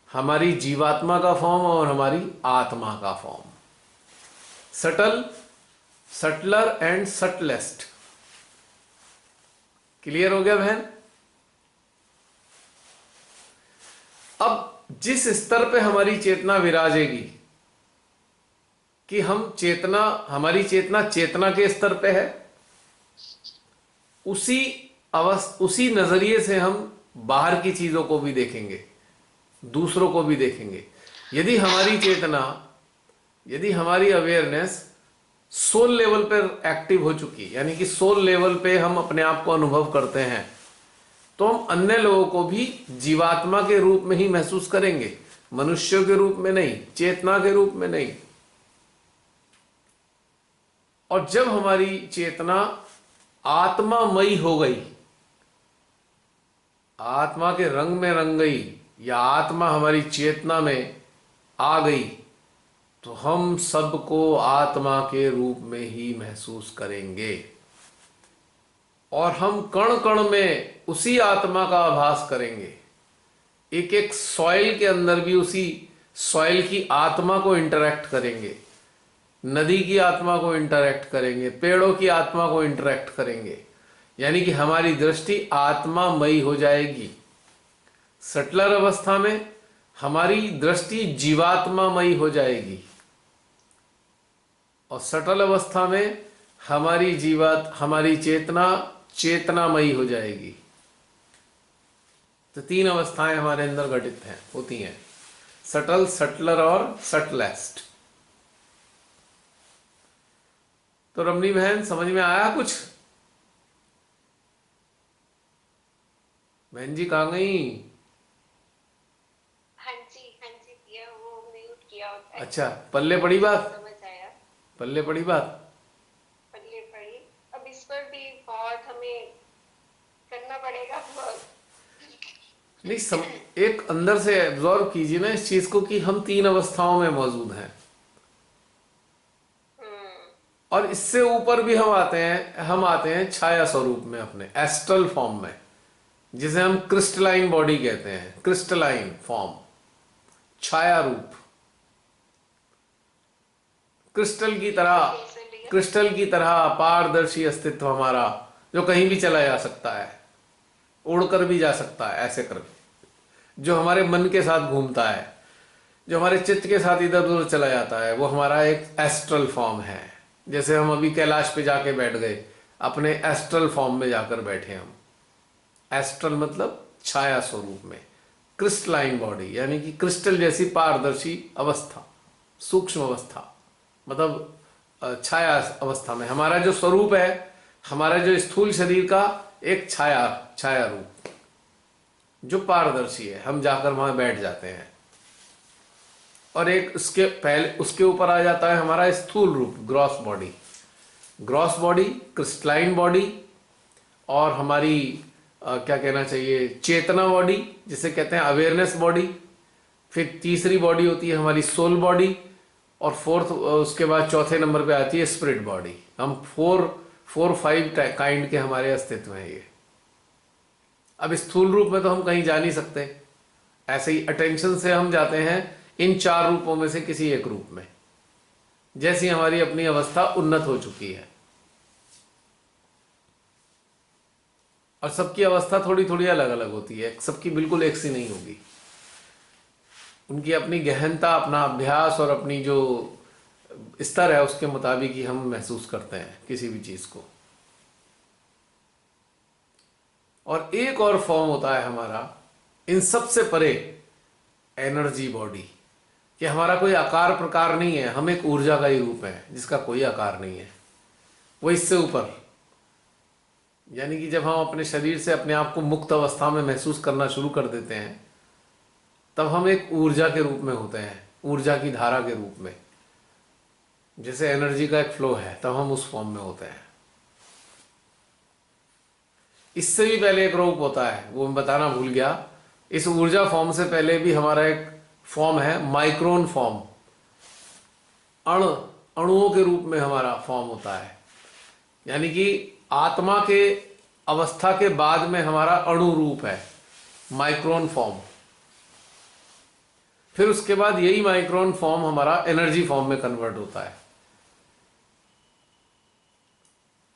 Speaker 2: हमारी जीवात्मा का फॉर्म और हमारी आत्मा का form. Subtle, subtler and subtlest. Clear हो गया बहन? अब जिस स्तर पे हमारी चेतना विराजेगी कि हम चेतना, हमारी चेतना चेतना के स्तर पे है, उसी नजरिए से हम बाहर की चीजों को भी देखेंगे, दूसरों को भी देखेंगे। यदि हमारी चेतना, यदि हमारी अवेयरनेस सोल लेवल पर एक्टिव हो चुकी, यानी कि सोल लेवल पे हम अपने आप को अनुभव करते हैं, तो हम अन्य लोगों को भी जीवात्मा के रूप में ही महसूस करेंगे, मनुष्यों के रूप में नहीं, चेतना के रूप में नहीं। और जब हमारी चेतना आत्मामयी हो गई, आत्मा के रंग में रंग गई, या आत्मा हमारी चेतना में आ गई, तो हम सबको आत्मा के रूप में ही महसूस करेंगे। और हम कण कण में उसी आत्मा का आभास करेंगे। एक एक सॉइल के अंदर भी उसी सॉइल की आत्मा को इंटरैक्ट करेंगे, नदी की आत्मा को इंटरैक्ट करेंगे, पेड़ों की आत्मा को इंटरैक्ट करेंगे। यानी कि हमारी दृष्टि आत्मामयी हो जाएगी। सटलर अवस्था में हमारी दृष्टि जीवात्मामयी हो जाएगी, और सटल अवस्था में हमारी चेतना चेतनामयी हो जाएगी। तो 3 अवस्थाएं हमारे अंदर घटित होती हैं, सटल, सटलर और सटलेस्ट। तो रमणी बहन, समझ में आया कुछ? बहन जी कहाँ गई?
Speaker 6: हाँ जी दिया, वो म्यूट किया होता है।
Speaker 2: अच्छा, पल्ले पड़ी बात?
Speaker 6: समझ आया।
Speaker 2: पल्ले पड़ी बात?
Speaker 6: पल्ले पड़ी। अब इस पर भी बहुत हमें करना पड़ेगा बहुत।
Speaker 2: नहीं, एक अंदर से एब्जॉर्व कीजिए ना इस चीज को कि हम 3 अवस्थाओं में मौजूद हैं, और इससे ऊपर भी हम आते हैं छाया स्वरूप में, अपने एस्ट्रल फॉर्म में, जिसे हम क्रिस्टलाइन बॉडी कहते हैं, क्रिस्टलाइन फॉर्म, छाया रूप, क्रिस्टल की तरह पारदर्शी अस्तित्व हमारा, जो कहीं भी चला जा सकता है, उड़कर भी जा सकता है ऐसे करके, जो हमारे मन के साथ घूमता है, जो हमारे चित्त के साथ इधर उधर चला जाता है, वो हमारा एक एस्ट्रल फॉर्म है। जैसे हम अभी कैलाश पे जाके बैठ गए, अपने एस्ट्रल फॉर्म में जाकर बैठे हम। एस्ट्रल मतलब छाया स्वरूप में, क्रिस्टलाइन बॉडी यानी कि क्रिस्टल जैसी पारदर्शी अवस्था, सूक्ष्म अवस्था, मतलब छाया अवस्था में हमारा जो स्वरूप है, हमारा जो स्थूल शरीर का एक छाया रूप जो पारदर्शी है, हम जाकर वहां बैठ जाते हैं। और एक उसके ऊपर आ जाता है हमारा स्थूल रूप, ग्रॉस बॉडी, क्रिस्टलाइन बॉडी, और हमारी क्या कहना चाहिए, चेतना बॉडी जिसे कहते हैं अवेयरनेस बॉडी। फिर तीसरी बॉडी होती है हमारी सोल बॉडी, और फोर्थ, उसके बाद चौथे नंबर पे आती है स्पिरिट बॉडी। हम 4-5 काइंड के हमारे अस्तित्व हैं ये। अब स्थूल रूप में तो हम कहीं जा नहीं सकते, ऐसे ही अटेंशन से हम जाते हैं इन 4 रूपों में से किसी एक रूप में, जैसी हमारी अपनी अवस्था उन्नत हो चुकी है। और सबकी अवस्था थोड़ी थोड़ी अलग अलग होती है, सबकी बिल्कुल एक सी नहीं होगी। उनकी अपनी गहनता, अपना अभ्यास और अपनी जो स्तर है उसके मुताबिक ही हम महसूस करते हैं किसी भी चीज को। और एक और फॉर्म होता है हमारा इन सबसे परे, एनर्जी बॉडी, कि हमारा कोई आकार प्रकार नहीं है, हम एक ऊर्जा का ही रूप है जिसका कोई आकार नहीं है। वो इससे ऊपर, यानी कि जब हम अपने शरीर से अपने आप को मुक्त अवस्था में महसूस करना शुरू कर देते हैं, तब हम एक ऊर्जा के रूप में होते हैं, ऊर्जा की धारा के रूप में, जैसे एनर्जी का एक फ्लो है, तब हम उस फॉर्म में होते हैं। इससे भी पहले एक रूप होता है, वो मैं बताना भूल गया। इस ऊर्जा फॉर्म से पहले भी हमारा एक फॉर्म है, माइक्रोन फॉर्म, अणुओं के रूप में हमारा फॉर्म होता है। यानी कि आत्मा के अवस्था के बाद में हमारा अणु रूप है, माइक्रोन फॉर्म। फिर उसके बाद यही माइक्रोन फॉर्म हमारा एनर्जी फॉर्म में कन्वर्ट होता है,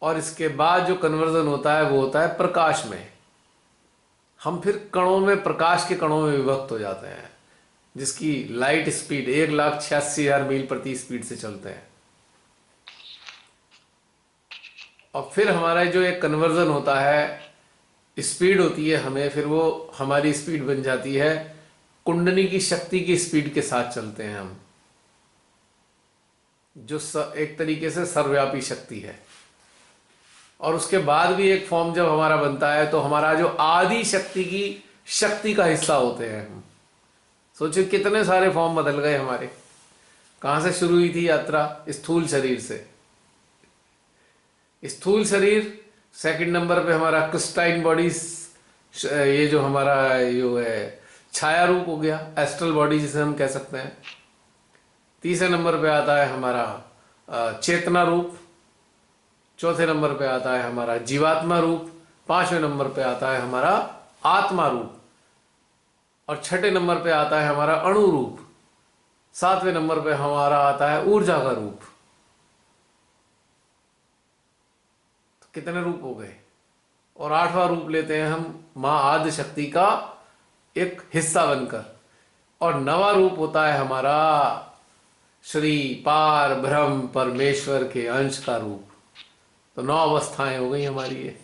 Speaker 2: और इसके बाद जो कन्वर्जन होता है वो होता है प्रकाश में। हम फिर कणों में, प्रकाश के कणों में विभक्त हो जाते हैं, जिसकी लाइट स्पीड 1,86,000 मील प्रति स्पीड से चलते हैं। और फिर हमारा जो एक कन्वर्जन होता है, स्पीड होती है हमें, फिर वो हमारी स्पीड बन जाती है कुंडली की शक्ति की स्पीड के साथ चलते हैं हम, जो एक तरीके से सर्वव्यापी शक्ति है। और उसके बाद भी एक फॉर्म जब हमारा बनता है, तो हमारा जो आदि शक्ति की शक्ति का हिस्सा होते हैं हम। सोचिए कितने सारे फॉर्म बदल गए हमारे। कहां से शुरू हुई थी यात्रा? स्थूल शरीर से। स्थूल शरीर, सेकंड नंबर पे हमारा क्रिस्टाइन बॉडी, ये जो हमारा जो है छाया रूप हो गया, एस्ट्रल बॉडी जिसे हम कह सकते हैं। तीसरे नंबर पे आता है हमारा चेतना रूप, चौथे नंबर पे आता है हमारा जीवात्मा रूप, 5वें नंबर पे आता है हमारा आत्मा रूप, और 6ठे नंबर पे आता है हमारा अणु रूप, 7वें नंबर पे हमारा आता है ऊर्जा का रूप। तो कितने रूप हो गए? और 8वां रूप लेते हैं हम मां आदि शक्ति का एक हिस्सा बनकर। और नवा रूप होता है हमारा श्री पार ब्रह्म परमेश्वर के अंश का रूप। तो 9 अवस्थाएं हो गई हमारी ये।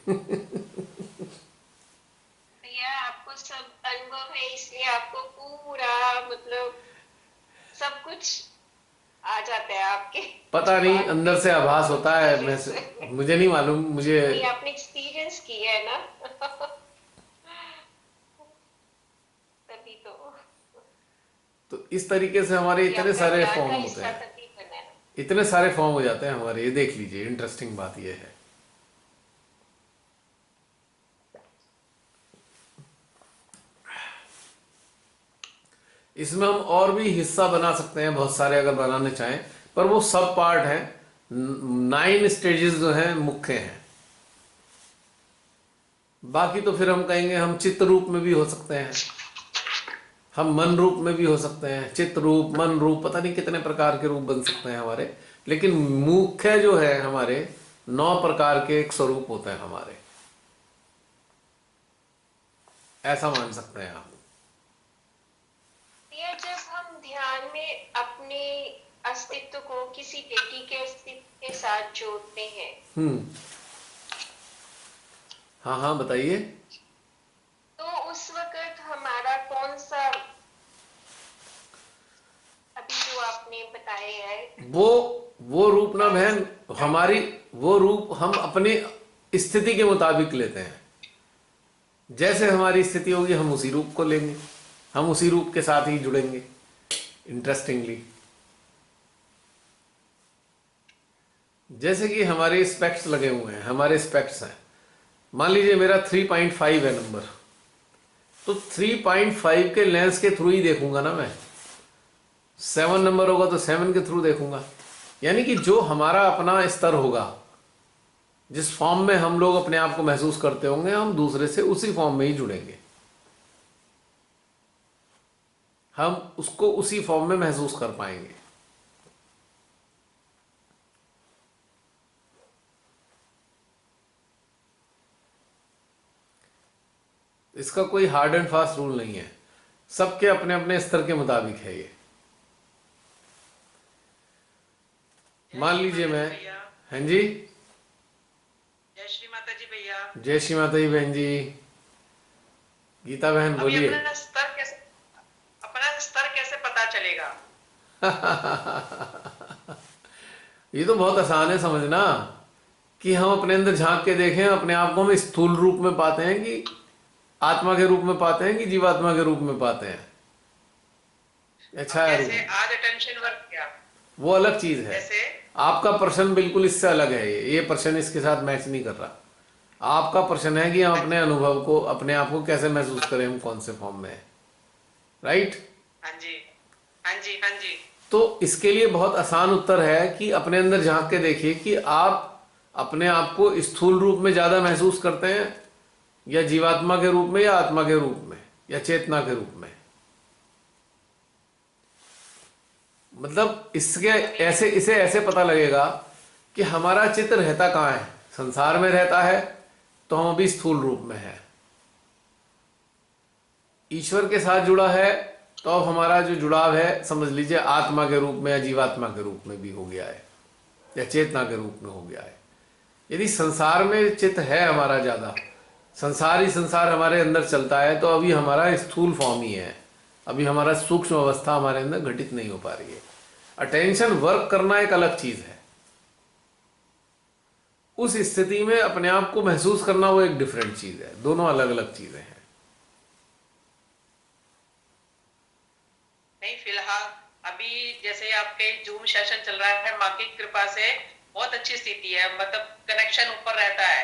Speaker 6: भैया आपको सब अनुभव है, इसलिए आपको पूरा मतलब सब कुछ आ जाता है आपके।
Speaker 2: पता नहीं,
Speaker 6: बात
Speaker 2: अंदर से आभास होता है, मैं मुझे नहीं मालूम, मुझे
Speaker 6: नहीं, आपने एक्सपीरियंस किया है ना। तभी
Speaker 2: तो इस तरीके से हमारे
Speaker 6: ये
Speaker 2: इतने
Speaker 6: आपका
Speaker 2: सारे
Speaker 6: ज्ञान
Speaker 2: फॉर्म
Speaker 6: का
Speaker 2: होते
Speaker 6: हिस्सा
Speaker 2: हैं,
Speaker 6: तभी बना है।
Speaker 2: इतने सारे फॉर्म हो जाते हैं हमारे। ये देख लीजिए, इंटरेस्टिंग बात ये है। इसमें हम और भी हिस्सा बना सकते हैं बहुत सारे, अगर बनाने चाहें, पर वो सब पार्ट है। 9 स्टेजेस जो हैं मुख्य हैं। बाकी तो फिर हम कहेंगे हम चित्त रूप में भी हो सकते हैं, हम मन रूप में भी हो सकते हैं, चित्त रूप, मन रूप, पता नहीं कितने प्रकार के रूप बन सकते हैं हमारे। लेकिन मुख्य जो है हमारे 9 प्रकार के एक स्वरूप होते हैं हमारे, ऐसा मान सकते हैं आप।
Speaker 6: ये जब हम ध्यान में अपने अस्तित्व को किसी बेटी के अस्तित्व के साथ जोड़ते हैं,
Speaker 2: हाँ हाँ बताइए।
Speaker 6: तो उस वक्त हमारा कौन सा, अभी जो आपने बताया है,
Speaker 2: वो रूप ना बहन हमारी, वो रूप हम अपनी स्थिति के मुताबिक लेते हैं। जैसे हमारी स्थिति होगी हम उसी रूप को लेंगे, हम उसी रूप के साथ ही जुड़ेंगे। इंटरेस्टिंगली, जैसे कि हमारे स्पेक्ट्स लगे हुए हैं, हमारे स्पेक्ट्स हैं, मान लीजिए मेरा 3.5 है नंबर, तो 3.5 के लेंस के थ्रू ही देखूंगा ना मैं। 7 नंबर होगा तो 7 के थ्रू देखूंगा। यानी कि जो हमारा अपना स्तर होगा, जिस फॉर्म में हम लोग अपने आप को महसूस करते होंगे, हम दूसरे से उसी फॉर्म में ही जुड़ेंगे, हम उसको उसी फॉर्म में महसूस कर पाएंगे। इसका कोई हार्ड एंड फास्ट रूल नहीं है, सबके अपने अपने स्तर के मुताबिक है ये। मान लीजिए मैं, हाँ जी,
Speaker 7: जय श्री माता जी भैया।
Speaker 2: जय श्री माता जी बहन जी। गीता बहन
Speaker 7: अभी
Speaker 2: बोलिए।
Speaker 7: अपना स्तर कैसे पता चलेगा?
Speaker 2: ये तो बहुत आसान है समझना, कि हम अपने अंदर झांक के देखें, अपने आप को हम स्थूल रूप में पाते हैं कि आत्मा के रूप में पाते हैं कि जीवात्मा के रूप में पाते हैं। अच्छा है,
Speaker 7: जैसे आज अटेंशन वर्क किया,
Speaker 2: वो अलग चीज है।
Speaker 7: जैसे
Speaker 2: आपका प्रश्न बिल्कुल इससे अलग है, ये प्रश्न इसके साथ मैच नहीं कर रहा। आपका प्रश्न है कि हम अपने अनुभव को, अपने आप को कैसे महसूस करें, हम कौन से फॉर्म में है, राइट?
Speaker 7: हाँ जी, हाँ जी, हाँ जी।
Speaker 2: तो इसके लिए बहुत आसान उत्तर है कि अपने अंदर झांक के देखिए कि आप अपने आप को स्थूल रूप में ज्यादा महसूस करते हैं, या जीवात्मा के रूप में, या आत्मा के रूप में, या चेतना के रूप में। मतलब इसके इसे ऐसे पता लगेगा कि हमारा चित्त रहता कहाँ है। संसार में रहता है तो हम अभी स्थूल रूप में है, ईश्वर के साथ जुड़ा है तो अब हमारा जो जुड़ाव है, समझ लीजिए आत्मा के रूप में या जीवात्मा के रूप में भी हो गया है, या चेतना के रूप में हो गया है। यदि संसार में चित्त है हमारा ज्यादा, संसार ही संसार हमारे अंदर चलता है, तो अभी हमारा स्थूल फॉर्म ही है, अभी हमारा सूक्ष्म अवस्था हमारे अंदर घटित नहीं हो पा रही है। अटेंशन वर्क करना एक अलग चीज है, उस स्थिति में अपने आप को महसूस करना वो एक डिफरेंट चीज है। दोनों अलग अलग चीजें हैं।
Speaker 7: नहीं, फिलहाल अभी जैसे आपके जूम सेशन चल रहा है, माँ की कृपा से बहुत अच्छी स्थिति है, मतलब कनेक्शन ऊपर रहता है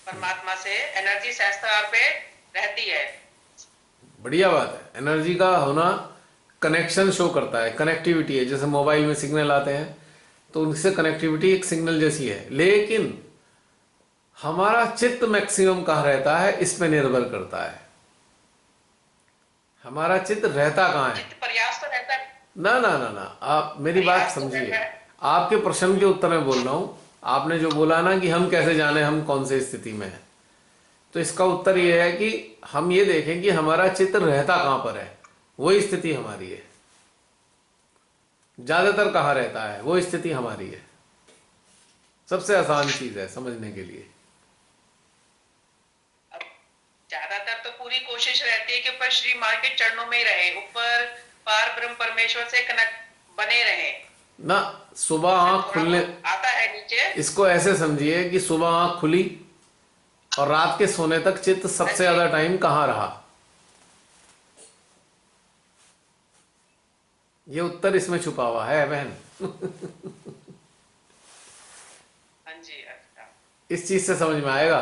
Speaker 7: परमात्मा से, एनर्जी सहस्त्रार पे रहती है।
Speaker 2: बढ़िया बात है। एनर्जी का होना कनेक्शन शो करता है, कनेक्टिविटी है। जैसे मोबाइल में सिग्नल आते हैं तो उनसे कनेक्टिविटी एक सिग्नल जैसी है, लेकिन हमारा चित्त मैक्सिमम कहाँ रहता है इस पे निर्भर करता है। हमारा चित्त रहता कहाँ है?
Speaker 7: प्रयास तो रहता है।
Speaker 2: ना ना ना ना, आप मेरी बात समझिए, आपके प्रश्न के उत्तर में बोल रहा हूं। आपने जो बोला ना कि हम कैसे जाने हम कौन से स्थिति में हैं, तो इसका उत्तर यह है कि हम ये देखें कि हमारा चित्त रहता कहाँ पर है। वही स्थिति हमारी है। ज्यादातर कहाँ रहता है, वो स्थिति हमारी है। सबसे आसान चीज है समझने के लिए।
Speaker 7: अब ज्यादातर तो पूरी कोशिश रहती है कि ऊपर श्री माँ के चरणों में ही रहे, ऊपर पार ब्रह्म परमेश्वर से कनेक्ट बने रहे
Speaker 2: ना। सुबह आंख खुलने,
Speaker 7: आता है नीचे।
Speaker 2: इसको ऐसे समझिए कि सुबह आंख खुली और रात के सोने तक चित्त सबसे ज्यादा टाइम कहाँ रहा, ये उत्तर इसमें छुपा हुआ है बहन।
Speaker 7: हाँ जी, अच्छा।
Speaker 2: इस चीज से समझ में आएगा।